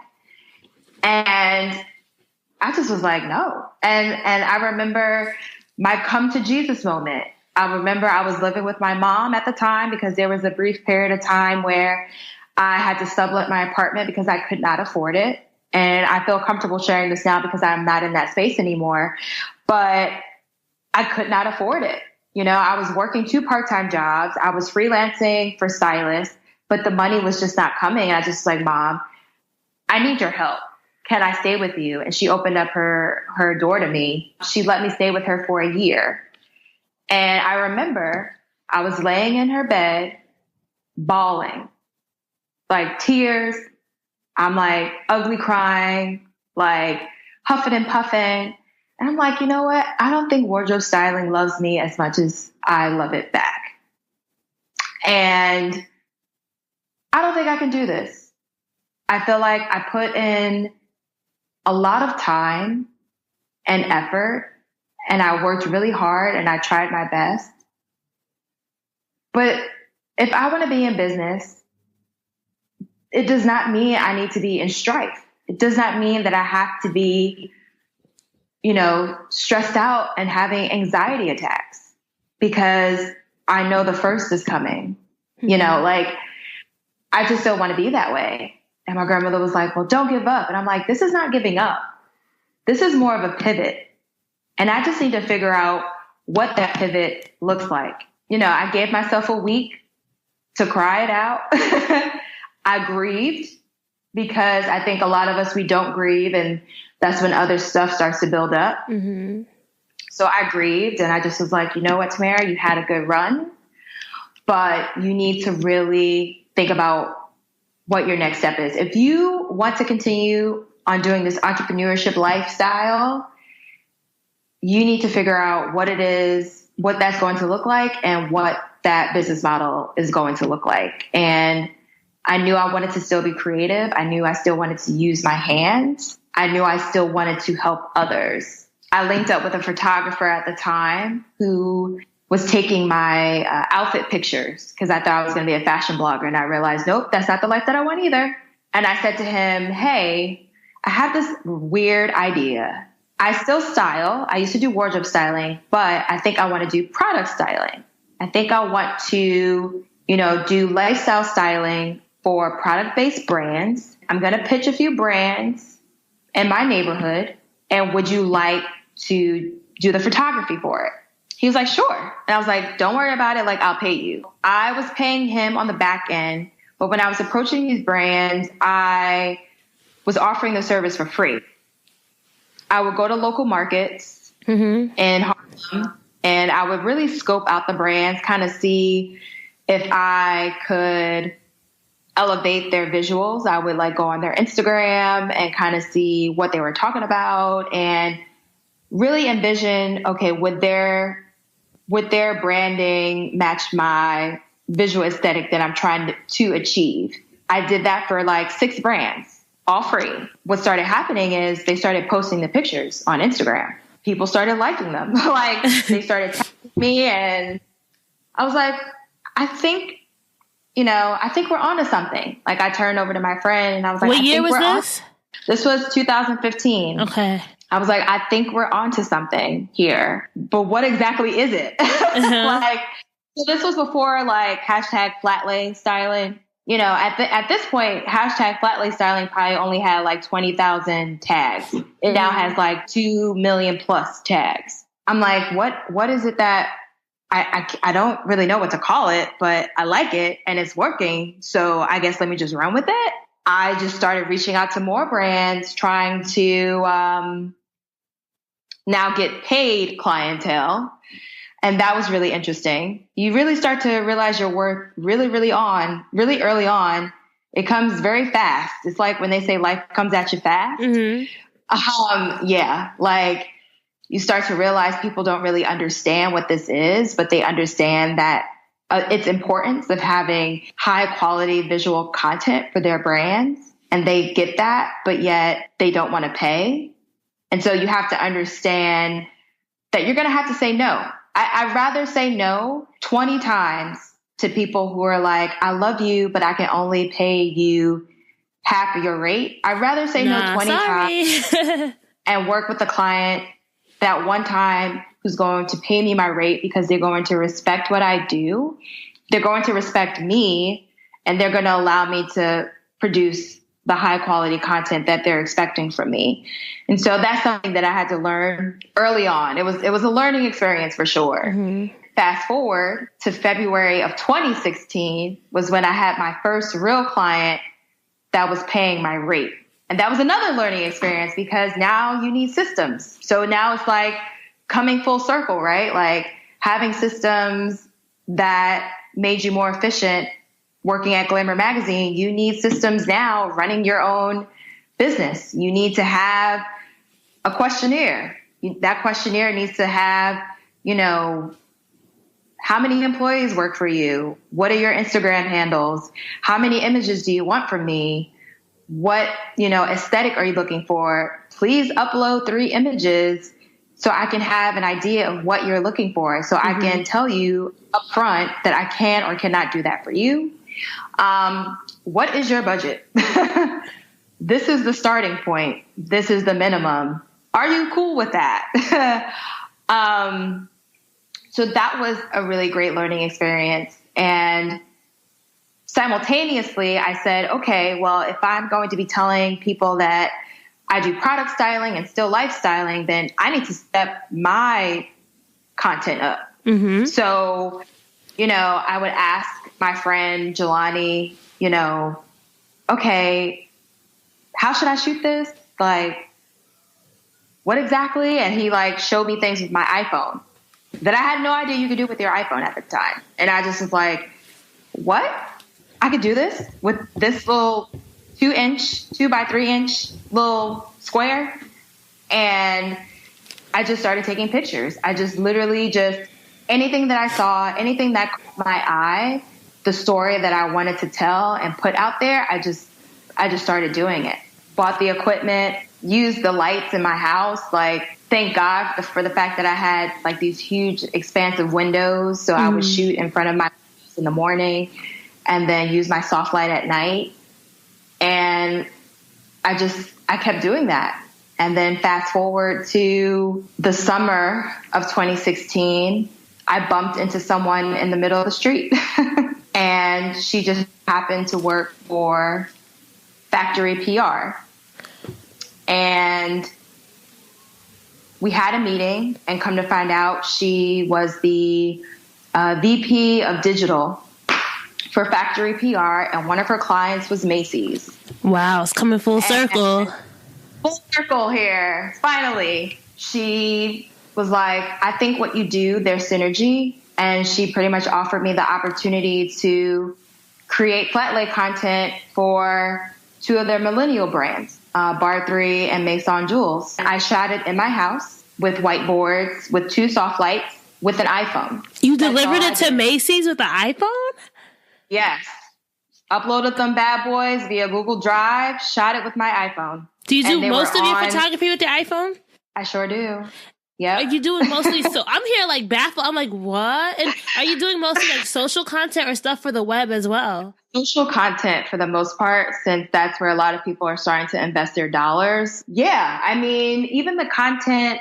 And I just was like, no. And I remember my come to Jesus moment. I remember I was living with my mom at the time because there was a brief period of time where I had to sublet my apartment because I could not afford it. And I feel comfortable sharing this now because I'm not in that space anymore. But I could not afford it. I was working 2 part-time jobs. I was freelancing for stylists, but the money was just not coming. I just like, Mom, I need your help. Can I stay with you? And she opened up her door to me. She let me stay with her for a year. And I remember I was laying in her bed, bawling, tears. I'm ugly crying, huffing and puffing. And I'm like, you know what? I don't think wardrobe styling loves me as much as I love it back. And I don't think I can do this. I feel like I put in a lot of time and effort, and I worked really hard and I tried my best. But if I want to be in business, it does not mean I need to be in strife. It does not mean that I have to be stressed out and having anxiety attacks because I know the first is coming. Mm-hmm. I just don't want to be that way. And my grandmother was like, well, don't give up. And I'm like, this is not giving up. This is more of a pivot. And I just need to figure out what that pivot looks like. I gave myself a week to cry it out. I grieved because I think a lot of us, we don't grieve, and that's when other stuff starts to build up. Mm-hmm. So I grieved, and I just was like, you know what, Tamera, you had a good run, but you need to really think about what your next step is. If you want to continue on doing this entrepreneurship lifestyle, you need to figure out what it is, what that's going to look like, and what that business model is going to look like. And I knew I wanted to still be creative. I knew I still wanted to use my hands. I knew I still wanted to help others. I linked up with a photographer at the time who was taking my outfit pictures because I thought I was going to be a fashion blogger. And I realized, nope, that's not the life that I want either. And I said to him, hey, I have this weird idea. I still style. I used to do wardrobe styling, but I think I want to do product styling. I think I want to, do lifestyle styling for product-based brands. I'm going to pitch a few brands in my neighborhood. And would you like to do the photography for it? He was like, sure. And I was like, don't worry about it. I'll pay you. I was paying him on the back end. But when I was approaching these brands, I was offering the service for free. I would go to local markets in Harlem And I would really scope out the brands, kind of see if I could elevate their visuals. I would like go on their Instagram and kind of see what they were talking about and really envision, okay, would their branding match my visual aesthetic that I'm trying to achieve? I did that for like 6 brands, all free. What started happening is they started posting the pictures on Instagram. People started liking them. Like they started tagging me, and I was like, I think we're onto something. Like I turned over to my friend and I was like, what year was this? This was 2015. Okay. I was like, I think we're onto something here, but what exactly is it? Like, so this was before like hashtag flat lay styling. You know, at this point, hashtag flat lay styling probably only had like 20,000 tags. It now has like 2 million plus tags. I'm like, what is it that I don't really know what to call it, but I like it and it's working. So I guess let me just run with it. I just started reaching out to more brands, trying to now get paid clientele. And that was really interesting. You really start to realize your worth really early on. It comes very fast. It's like when they say life comes at you fast. Mm-hmm. Yeah, like you start to realize people don't really understand what this is, but they understand that its importance of having high quality visual content for their brands. And they get that, but yet they don't want to pay. And so you have to understand that you're going to have to say no. I'd rather say no 20 times to people who are like, I love you, but I can only pay you half of your rate. I'd rather say no 20 times and work with the client that one time who's going to pay me my rate because they're going to respect what I do. They're going to respect me, and they're going to allow me to produce the high quality content that they're expecting from me. And so that's something that I had to learn early on. It was a learning experience for sure. Mm-hmm. Fast forward to February of 2016 was when I had my first real client that was paying my rate. And that was another learning experience because now you need systems. So now it's like coming full circle, right? Like having systems that made you more efficient working at Glamour Magazine. You need systems now running your own business. You need to have a questionnaire. That questionnaire needs to have, how many employees work for you? What are your Instagram handles? How many images do you want from me? What, aesthetic are you looking for? Please upload 3 images so I can have an idea of what you're looking for. So I can tell you upfront that I can or cannot do that for you. What is your budget? This is the starting point. This is the minimum. Are you cool with that? So that was a really great learning experience. And simultaneously, I said, okay, well, if I'm going to be telling people that I do product styling and still life styling, then I need to step my content up. Mm-hmm. So, I would ask my friend Jelani, okay, how should I shoot this? Like, what exactly? And he showed me things with my iPhone that I had no idea you could do with your iPhone at the time. And I just was like, what? I could do this with this little 2 by 3 inch little square. And I just started taking pictures. I just literally anything that I saw, anything that caught my eye, the story that I wanted to tell and put out there, I just started doing it. Bought the equipment, used the lights in my house. Thank God for the fact that I had these huge expansive windows. So I would shoot in front of my house in the morning and then use my soft light at night. And I kept doing that. And then fast forward to the summer of 2016, I bumped into someone in the middle of the street and she just happened to work for Factory PR. And we had a meeting, and come to find out she was the VP of digital for Factory PR, and one of her clients was Macy's. Wow, it's coming full circle. Full circle here. Finally, she was like, I think what you do, there's synergy. And she pretty much offered me the opportunity to create flat lay content for two of their millennial brands, Bar 3 and Mason Jewels. I shot it in my house with whiteboards, with two soft lights, with an iPhone. You delivered it to Macy's with the iPhone? Yes. Uploaded them bad boys via Google Drive, shot it with my iPhone. Do you do most of your photography with the iPhone? I sure do. Yeah. Are you doing mostly, so I'm here like baffled. I'm like, what? And are you doing mostly like social content or stuff for the web as well? Social content for the most part, since that's where a lot of people are starting to invest their dollars. Yeah. I mean, even the content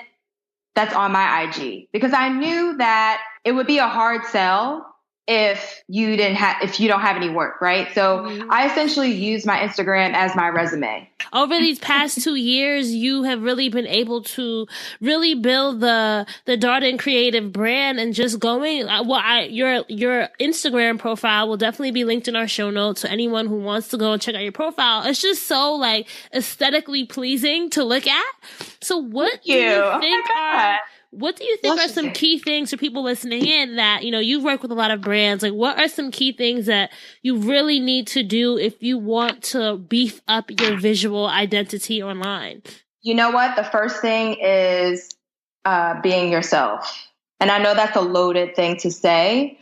that's on my IG, because I knew that it would be a hard sell if you don't have any work, right? So I essentially use my Instagram as my resume. Over these past 2 years, you have really been able to really build the Darden Creative brand and just going. Your Instagram profile will definitely be linked in our show notes. So anyone who wants to go and check out your profile, it's just so like aesthetically pleasing to look at. So what do you think are some key things for people listening in that, you work with a lot of brands? Like, what are some key things that you really need to do if you want to beef up your visual identity online? You know what? The first thing is being yourself. And I know that's a loaded thing to say.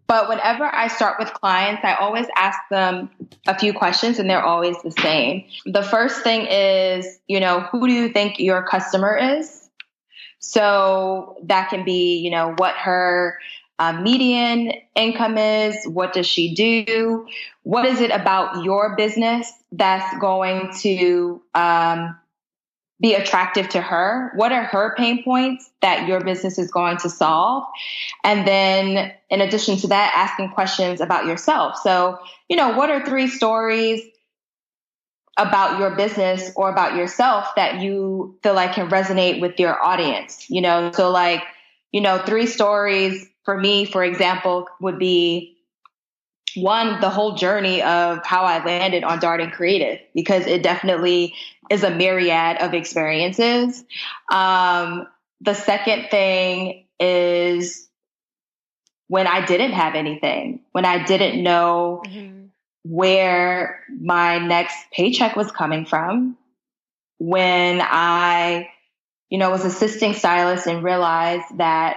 But whenever I start with clients, I always ask them a few questions, and they're always the same. The first thing is, who do you think your customer is? So that can be, what her median income is. What does she do? What is it about your business that's going to be attractive to her? What are her pain points that your business is going to solve? And then in addition to that, asking questions about yourself. So, what are 3 stories about your business or about yourself that you feel like can resonate with your audience? So like, 3 stories for me, for example, would be 1, the whole journey of how I landed on Darden Creative, because it definitely is a myriad of experiences. The second thing is when I didn't have anything, when I didn't know where my next paycheck was coming from, when I, was assisting stylists and realized that,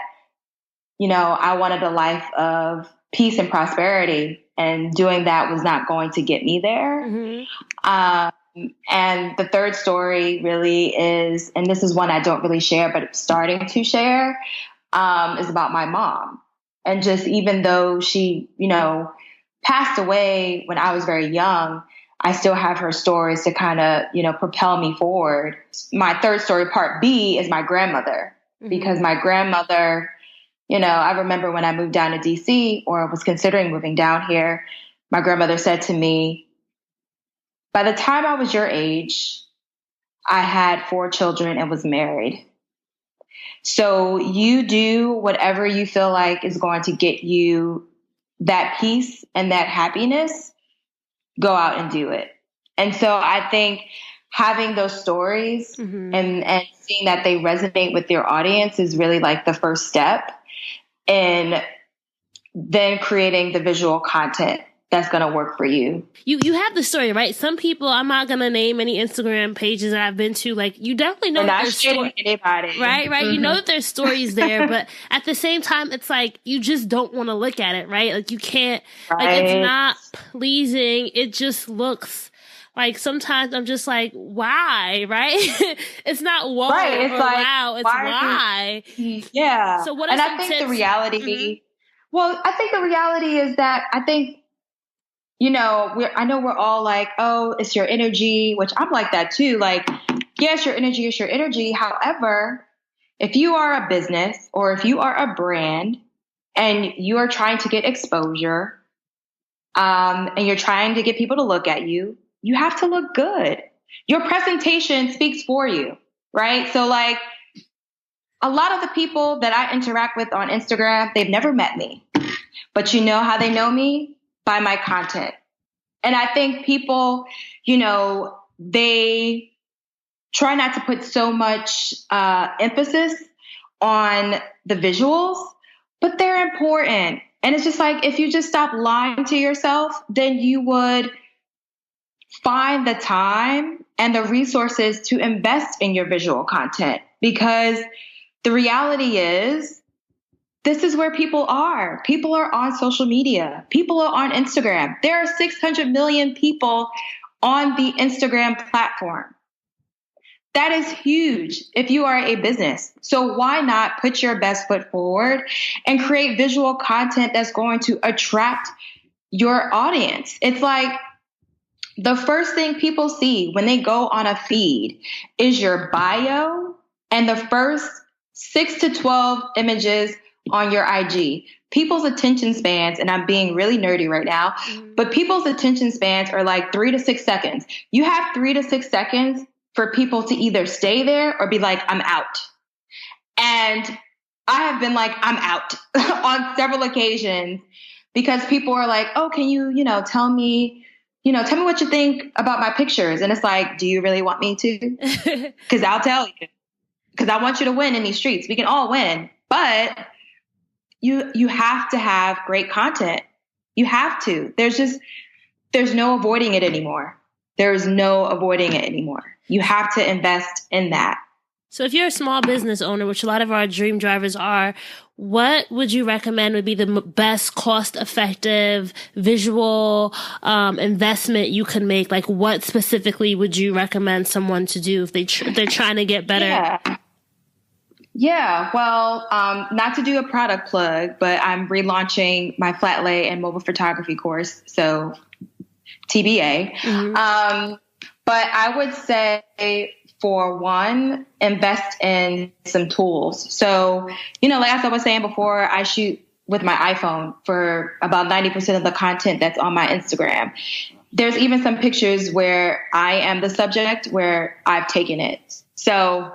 I wanted a life of peace and prosperity, and doing that was not going to get me there. And the third story really is, and this is one I don't really share, but it's starting to share, is about my mom. And just even though she, passed away when I was very young, I still have her stories to kind of, propel me forward. My third story, part B, is my grandmother, because my grandmother, I remember when I moved down to DC, or was considering moving down here, my grandmother said to me, by the time I was your age, I had 4 children and was married. So you do whatever you feel like is going to get you that peace and that happiness. Go out and do it. And so I think having those stories and seeing that they resonate with your audience is really like the first step in then creating the visual content that's going to work for you. You have the story, right? Some people, I'm not going to name any Instagram pages that I've been to. Like, you definitely know that there's story, anybody. Right? You know that there's stories there, but at the same time, it's like, you just don't want to look at it, right? Like, you can't, like, it's not pleasing. It just looks like, sometimes I'm just like, why, right? It's not whoa right. It's or like, wow, it's why. Yeah. So what are and some I think tips? The reality, well, I think the reality is that I think, I know we're all like, oh, it's your energy, which I'm like that too. Like, yes, your energy is your energy. However, if you are a business or if you are a brand and you are trying to get exposure, and you're trying to get people to look at you, you have to look good. Your presentation speaks for you, right? So like a lot of the people that I interact with on Instagram, they've never met me, but you know how they know me? By my content. And I think people, they try not to put so much emphasis on the visuals, but they're important. And it's just like, if you just stop lying to yourself, then you would find the time and the resources to invest in your visual content, because the reality is, this is where people are. People are on social media. People are on Instagram. There are 600 million people on the Instagram platform. That is huge if you are a business. So why not put your best foot forward and create visual content that's going to attract your audience? It's like the first thing people see when they go on a feed is your bio and the first 6 to 12 images on your IG. People's attention spans, and I'm being really nerdy right now, but people's attention spans are like 3 to 6 seconds. You have 3 to 6 seconds for people to either stay there or be like, I'm out. And I have been like, I'm out on several occasions, because people are like, oh, can you, tell me what you think about my pictures? And it's like, do you really want me to? Because I'll tell you, because I want you to win in these streets. We can all win, but you have to have great content. You have to. There's no avoiding it anymore. There's no avoiding it anymore. You have to invest in that. So if you're a small business owner, which a lot of our dream drivers are, what would you recommend would be the best cost-effective visual investment you could make? Like, what specifically would you recommend someone to do if they're trying to get better? Yeah. Well, not to do a product plug, but I'm relaunching my flat lay and mobile photography course. So TBA. But I would say, for one, invest in some tools. So, like as I was saying before, I shoot with my iPhone for about 90% of the content that's on my Instagram. There's even some pictures where I am the subject, where I've taken it. So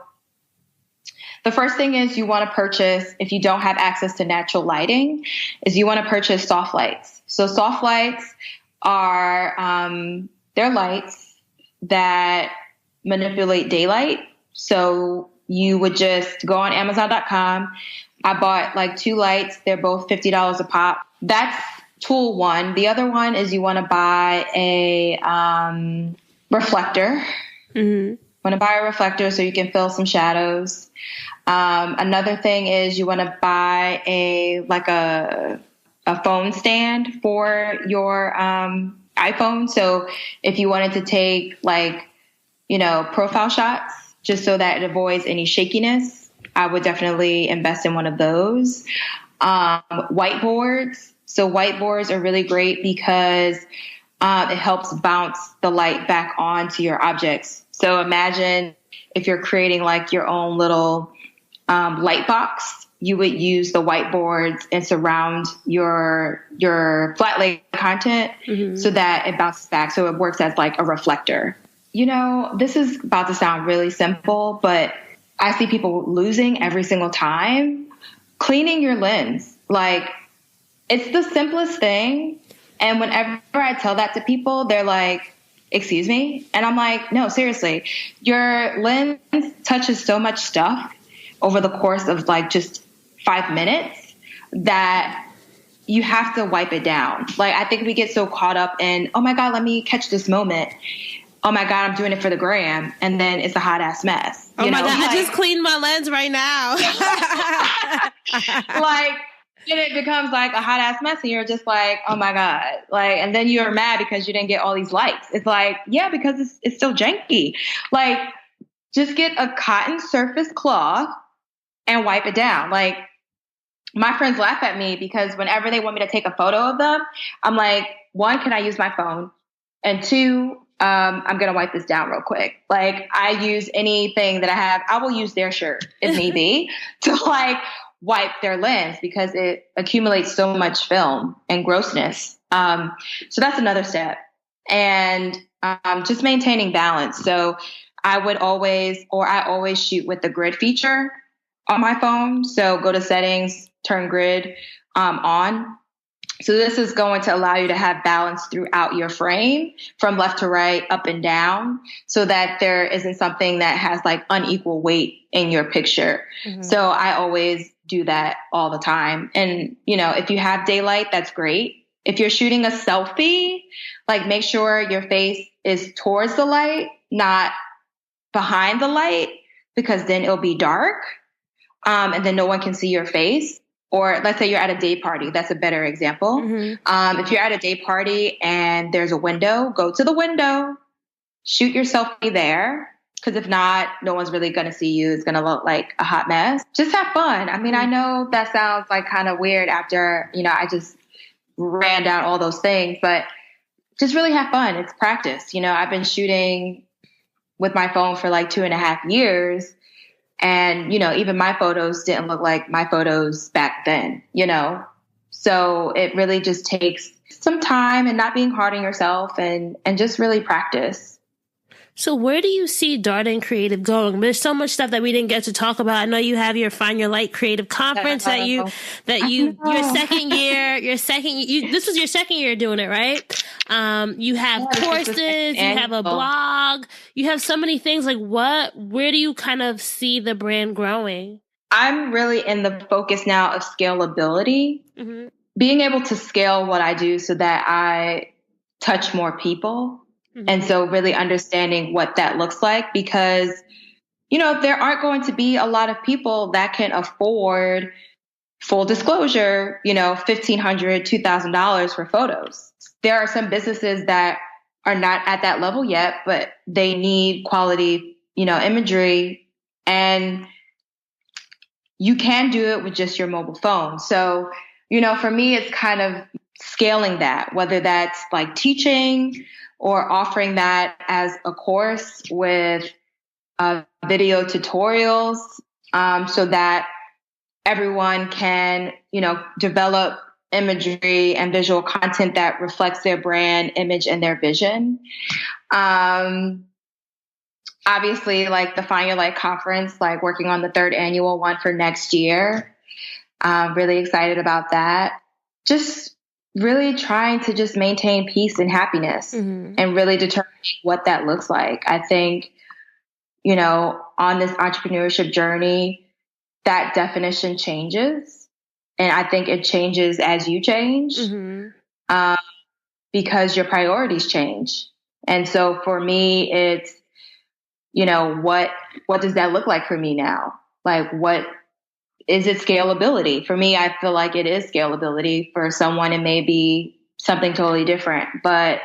the first thing is, you want to purchase, if you don't have access to natural lighting, is you want to purchase soft lights. So soft lights are, they're lights that manipulate daylight. So you would just go on Amazon.com. I bought like 2 lights. They're both $50 a pop. That's tool one. The other one is you want to buy a reflector. Want to buy a reflector so you can fill some shadows. Another thing is you want to buy a phone stand for your iPhone. So if you wanted to take profile shots, just so that it avoids any shakiness, I would definitely invest in one of those. Whiteboards. So whiteboards are really great because it helps bounce the light back onto your objects. So imagine if you're creating like your own little light box, you would use the whiteboards and surround your flat lay content so that it bounces back. So it works as like a reflector. This is about to sound really simple, but I see people losing every single time. Cleaning your lens. Like, it's the simplest thing. And whenever I tell that to people, they're like, excuse me? And I'm like, no, seriously. Your lens touches so much stuff over the course of like just 5 minutes that you have to wipe it down. Like, I think we get so caught up in, oh my God, let me catch this moment. Oh my God, I'm doing it for the gram. And then it's a hot ass mess. Oh my God, I just cleaned my lens right now. Then it becomes like a hot ass mess and you're just like, oh my God. And then you're mad because you didn't get all these likes. It's like, yeah, because it's still janky. Like, just get a cotton surface cloth and wipe it down. Like, my friends laugh at me because whenever they want me to take a photo of them, I'm like, 1, can I use my phone? And 2, I'm going to wipe this down real quick. Like, I use anything that I have. I will use their shirt if need be to wipe their lens because it accumulates so much film and grossness. So that's another step. And just maintaining balance. So I always shoot with the grid feature on my phone. So go to settings, turn grid on. So this is going to allow you to have balance throughout your frame from left to right, up and down, so that there isn't something that has like unequal weight in your picture. Mm-hmm. So I always do that all the time. And, if you have daylight, that's great. If you're shooting a selfie, like make sure your face is towards the light, not behind the light, because then it'll be dark. And then no one can see your face. Or let's say you're at a day party. That's a better example. Mm-hmm. If you're at a day party and there's a window, go to the window, shoot your selfie there. Because if not, no one's really going to see you. It's going to look like a hot mess. Just have fun. I mean, I know that sounds like kind of weird after, I just ran down all those things, but just really have fun. It's practice. I've been shooting with my phone for like 2.5 years. And, even my photos didn't look like my photos back then, So it really just takes some time and not being hard on yourself and just really practice. So where do you see Darden Creative going? There's so much stuff that we didn't get to talk about. I know you have your Find Your Light Creative Conference your second year, this was your second year doing it, right? You have courses, you have a blog, you have so many things. Like where do you kind of see the brand growing? I'm really in the focus now of scalability, being able to scale what I do so that I touch more people. And so really understanding what that looks like, because, there aren't going to be a lot of people that can afford, full disclosure, $1,500, $2,000 for photos. There are some businesses that are not at that level yet, but they need quality, imagery, and you can do it with just your mobile phone. So, for me, it's kind of scaling that, whether that's like teaching or offering that as a course with video tutorials, so that everyone can, develop imagery and visual content that reflects their brand image and their vision. Obviously, like the Find Your Light conference, like working on the 3rd annual one for next year. Really excited about that. Just really trying to just maintain peace and happiness and really determine what that looks like. I think, on this entrepreneurship journey, that definition changes. And I think it changes as you change, because your priorities change. And so for me, it's, what does that look like for me now? Like, what is it scalability? For me, I feel like it is scalability. For someone, it may be something totally different. But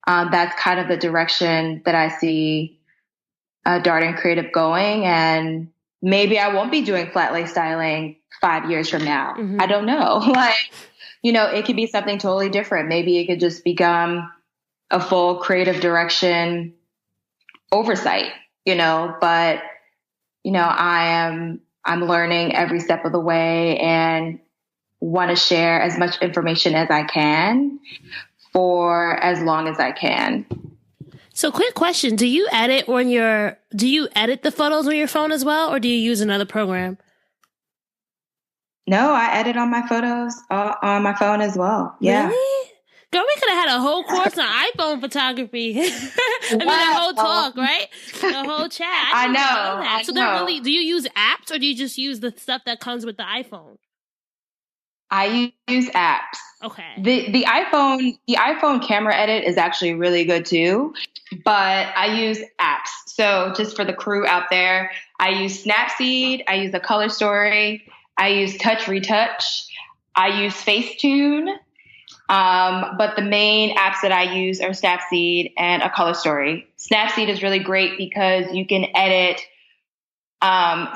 that's kind of the direction that I see Darden Creative going. And maybe I won't be doing flat lay styling 5 years from now. I don't know. It could be something totally different. Maybe it could just become a full creative direction oversight, but, I'm learning every step of the way and want to share as much information as I can for as long as I can. So quick question. Do you edit the photos on your phone as well? Or do you use another program? No, I edit on my photos on my phone as well. Yeah. Really? Girl, we could have had a whole course on iPhone photography. That whole talk, right? The whole chat. I know. So they're really, do you use apps or do you just use the stuff that comes with the iPhone? I use apps. Okay. The iPhone camera edit is actually really good too, but I use apps. So just for the crew out there, I use Snapseed, I use a Color Story, I use Touch Retouch, I use Facetune. But the main apps that I use are Snapseed and a Color Story. Snapseed is really great because you can edit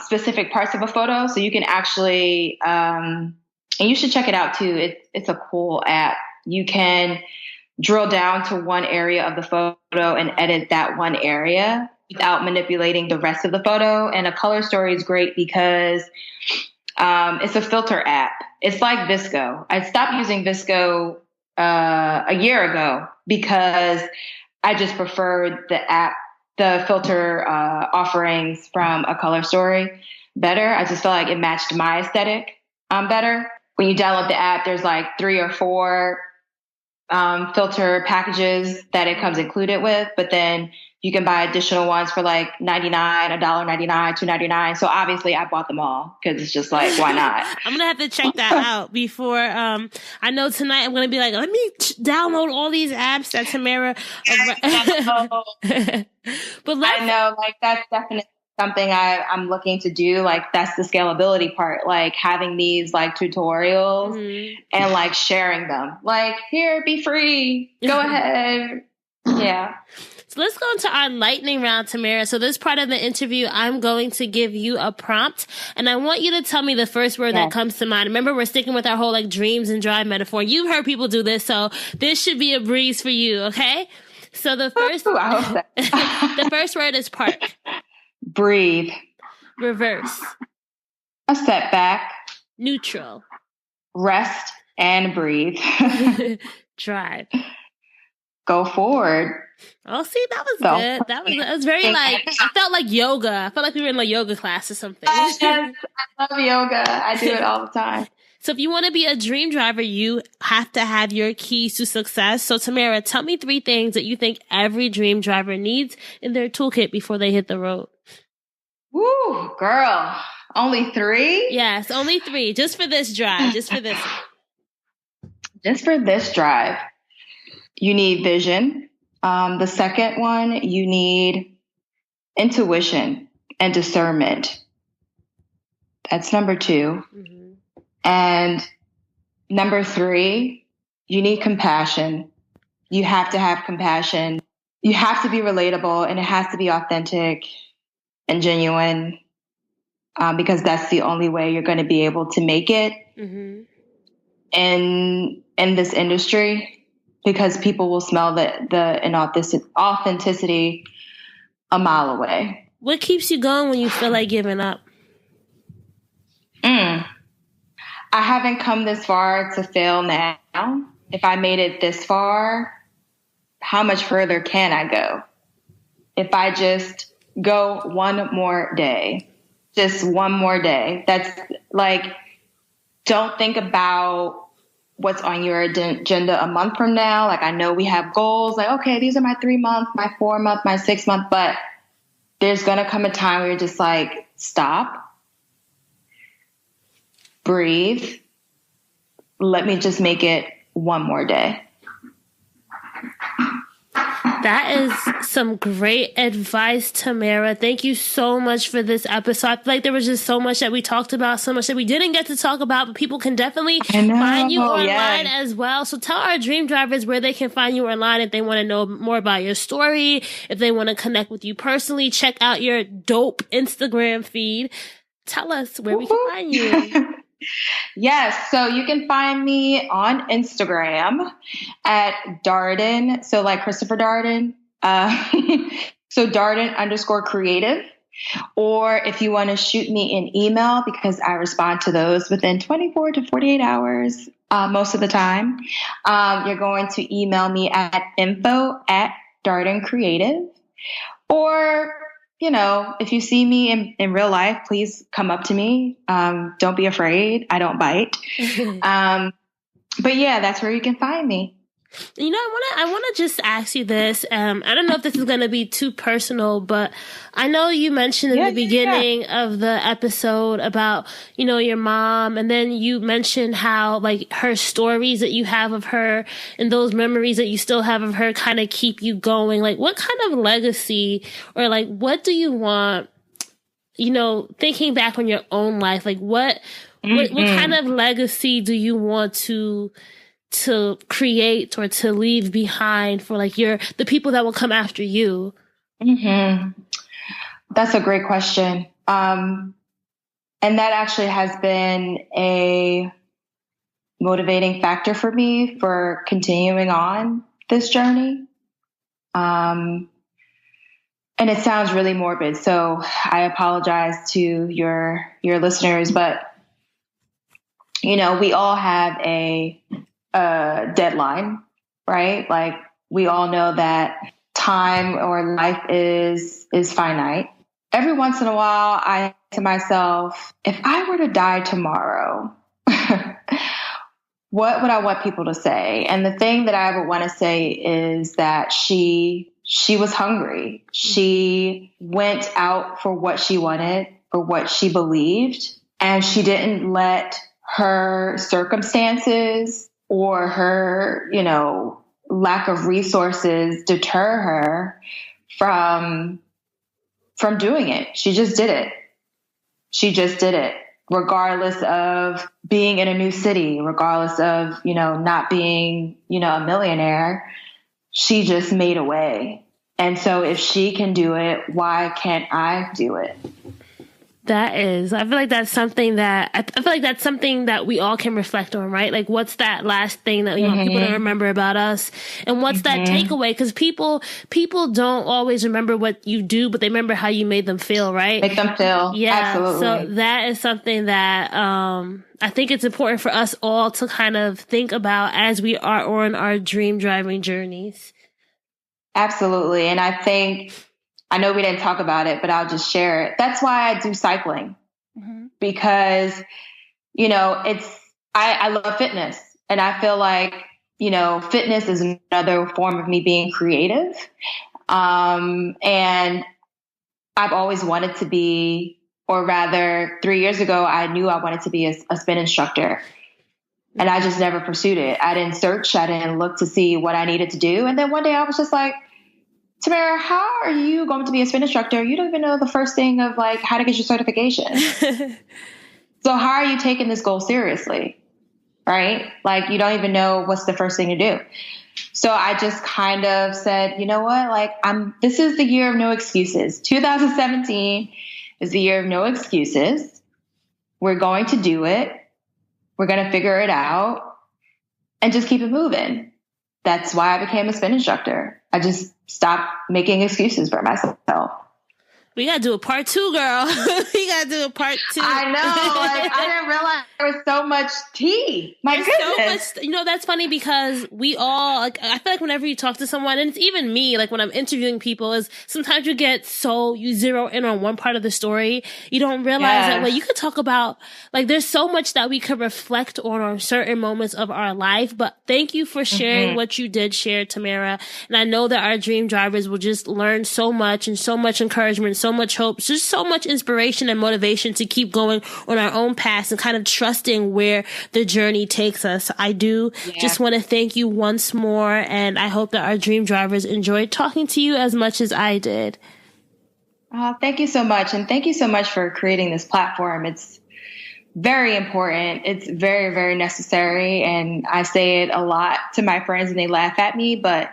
specific parts of a photo. So you can actually, and you should check it out too. It's a cool app. You can drill down to one area of the photo and edit that one area without manipulating the rest of the photo. And a Color Story is great because it's a filter app. It's like Visco. I stopped using Visco a year ago because I just preferred the filter offerings from a Color Story better. I just felt like it matched my aesthetic better. when you download the app, there's like 3 or 4 filter packages that it comes included with, but then you can buy additional ones for like $99, $1.99, $2.99. So obviously I bought them all because it's just like, why not? I'm going to have to check that out before, I know tonight I'm going to be like, let me download all these apps that Tamera. But I know, like, that's definitely something I'm looking to do. Like, that's the scalability part, like having these like tutorials and like sharing them, like, here, be free, go ahead. Yeah. So let's go into our lightning round, Tamera. So this part of the interview, I'm going to give you a prompt, and I want you to tell me the first word that comes to mind. Remember, we're sticking with our whole like dreams and drive metaphor. You've heard people do this, so this should be a breeze for you, okay? So the first, the first word is park. Breathe. Reverse. A setback. Neutral. Rest and breathe. Drive. Go forward. Oh, see, that was good. That was very like, I felt like yoga. I felt like we were in a yoga class or something. Yes, I love yoga. I do it all the time. So if you want to be a dream driver, you have to have your keys to success. So Tamera, tell me 3 things that you think every dream driver needs in their toolkit before they hit the road. Woo, girl. Only 3? Yes, only 3. Just for this drive. Just for this. Just for this drive. You need vision. The second one, you need intuition and discernment. That's number 2. Mm-hmm. And number 3, you need compassion. You have to have compassion. You have to be relatable, and it has to be authentic and genuine, because that's the only way you're going to be able to make it in this industry, because people will smell the authenticity a mile away. What keeps you going when you feel like giving up? I haven't come this far to fail now. If I made it this far, how much further can I go? If I just go one more day, just one more day, that's like, don't think about what's on your agenda a month from now. Like, I know we have goals, like, okay, these are my 3-month, my 4-month, my 6-month, but there's going to come a time where you're just like, stop. Breathe. Let me just make it one more day. That is some great advice, Tamera. Thank you so much for this episode. I feel like there was just so much that we talked about, so much that we didn't get to talk about, but people can definitely find you online as well. So tell our dream drivers where they can find you online if they want to know more about your story, if they want to connect with you personally, check out your dope Instagram feed. Tell us where we can find you. Yes. So you can find me on Instagram at Darden. So like Christopher Darden. So Darden_creative. Or if you want to shoot me an email, because I respond to those within 24 to 48 hours, most of the time, you're going to email me at info@Darden Creative. Or, you know, if you see me in real life, please come up to me. Don't be afraid. I don't bite. But yeah, that's where you can find me. You know, I want to just ask you this. I don't know if this is going to be too personal, but I know you mentioned in the beginning of the episode about, you know, your mom, and then you mentioned how like her stories that you have of her and those memories that you still have of her kind of keep you going. Like, what kind of legacy, or like, what do you want, you know, thinking back on your own life, like what kind of legacy do you want to create or to leave behind for like the people that will come after you? That's a great question. And that actually has been a motivating factor for me for continuing on this journey. And it sounds really morbid, so I apologize to your listeners, but you know, we all have a deadline, right? Like, we all know that time or life is finite. Every once in a while, I say to myself, if I were to die tomorrow, What would I want people to say? And the thing that I would want to say is that she was hungry. She went out for what she wanted, for what she believed, and she didn't let her circumstances or her, lack of resources deter her from doing it. She just did it. She just did it, regardless of being in a new city, regardless of, not being, a millionaire. She just made a way. And so if she can do it, why can't I do it? I feel like that's something that we all can reflect on, right? Like, what's that last thing that we want people to remember about us? And what's that takeaway? Because people don't always remember what you do, but they remember how you made them feel, right? Make them feel. Yeah. Absolutely. So that is something that, I think it's important for us all to kind of think about as we are on our dream driving journeys. Absolutely. And I know we didn't talk about it, but I'll just share it. That's why I do cycling, because, I love fitness, and I feel like, fitness is another form of me being creative. And I've always wanted to be, or rather 3 years ago, I knew I wanted to be a spin instructor, and I just never pursued it. I didn't search. I didn't look to see what I needed to do. And then one day I was just like, Tamera, how are you going to be a spin instructor? You don't even know the first thing of like how to get your certification. So how are you taking this goal seriously? Right? Like, you don't even know what's the first thing to do. So I just kind of said, you know what? Like, this is the year of no excuses. 2017 is the year of no excuses. We're going to do it. We're going to figure it out and just keep it moving. That's why I became a spin instructor. I just stopped making excuses for myself. We got to do a part 2, girl. We got to do a part 2. I know. Like, I didn't realize there was so much tea. My goodness. So much, that's funny because we all, like, I feel like whenever you talk to someone, and it's even me, like when I'm interviewing people, is sometimes you zero in on one part of the story. You don't realize that, like, you could talk about, like, there's so much that we could reflect on certain moments of our life. But thank you for sharing what you did share, Tamera. And I know that our dream drivers will just learn so much, and so much encouragement, so much hope, just so much inspiration and motivation to keep going on our own paths and kind of trusting where the journey takes us. I do just want to thank you once more, and I hope that our dream drivers enjoyed talking to you as much as I did. Thank you so much. And thank you so much for creating this platform. It's very important. It's very, very necessary. And I say it a lot to my friends and they laugh at me, but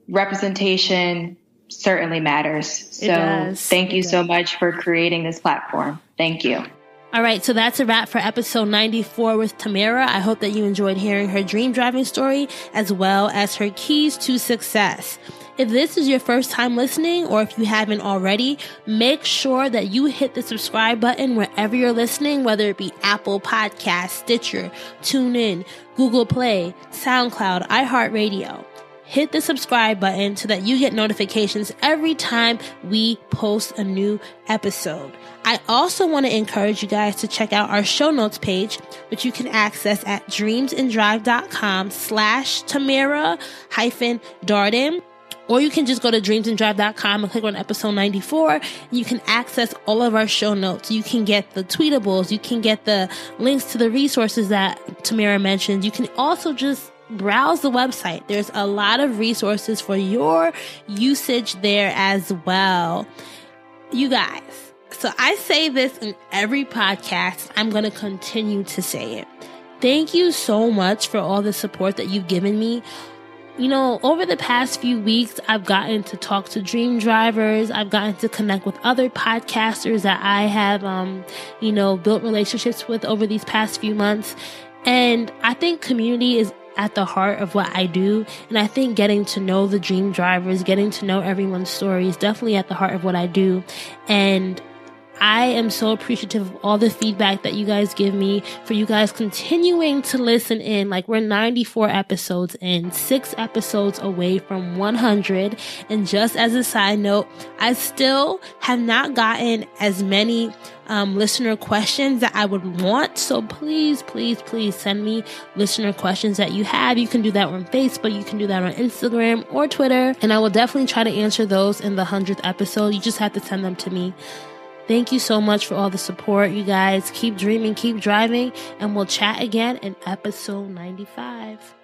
representation certainly matters. So thank you so much for creating this platform. Thank you. All right, so that's a wrap for episode 94 with Tamera. I hope that you enjoyed hearing her dream driving story as well as her keys to success. If this is your first time listening, or if you haven't already, make sure that you hit the subscribe button wherever you're listening, whether it be Apple Podcasts, Stitcher, TuneIn, Google Play, SoundCloud, iHeartRadio. Hit the subscribe button so that you get notifications every time we post a new episode. I also want to encourage you guys to check out our show notes page, which you can access at dreamsanddrive.com/Tamera-Darden. Or you can just go to dreamsanddrive.com and click on episode 94. And you can access all of our show notes. You can get the tweetables. You can get the links to the resources that Tamera mentioned. You can also just browse the website. There's a lot of resources for your usage there as well. You guys, so I say this in every podcast. I'm going to continue to say it. Thank you so much for all the support that you've given me. You know, over the past few weeks, I've gotten to talk to dream drivers. I've gotten to connect with other podcasters that I have, built relationships with over these past few months. And I think community is at the heart of what I do. And I think getting to know the dream drivers, getting to know everyone's story is definitely at the heart of what I do. And I am so appreciative of all the feedback that you guys give me, for you guys continuing to listen in. Like, we're 94 episodes in, 6 episodes away from 100. And just as a side note, I still have not gotten as many listener questions that I would want. So please send me listener questions that you have. You can do that on Facebook. You can do that on Instagram or Twitter. And I will definitely try to answer those in the 100th episode. You just have to send them to me. Thank you so much for all the support, you guys. Keep dreaming, keep driving, and we'll chat again in episode 95.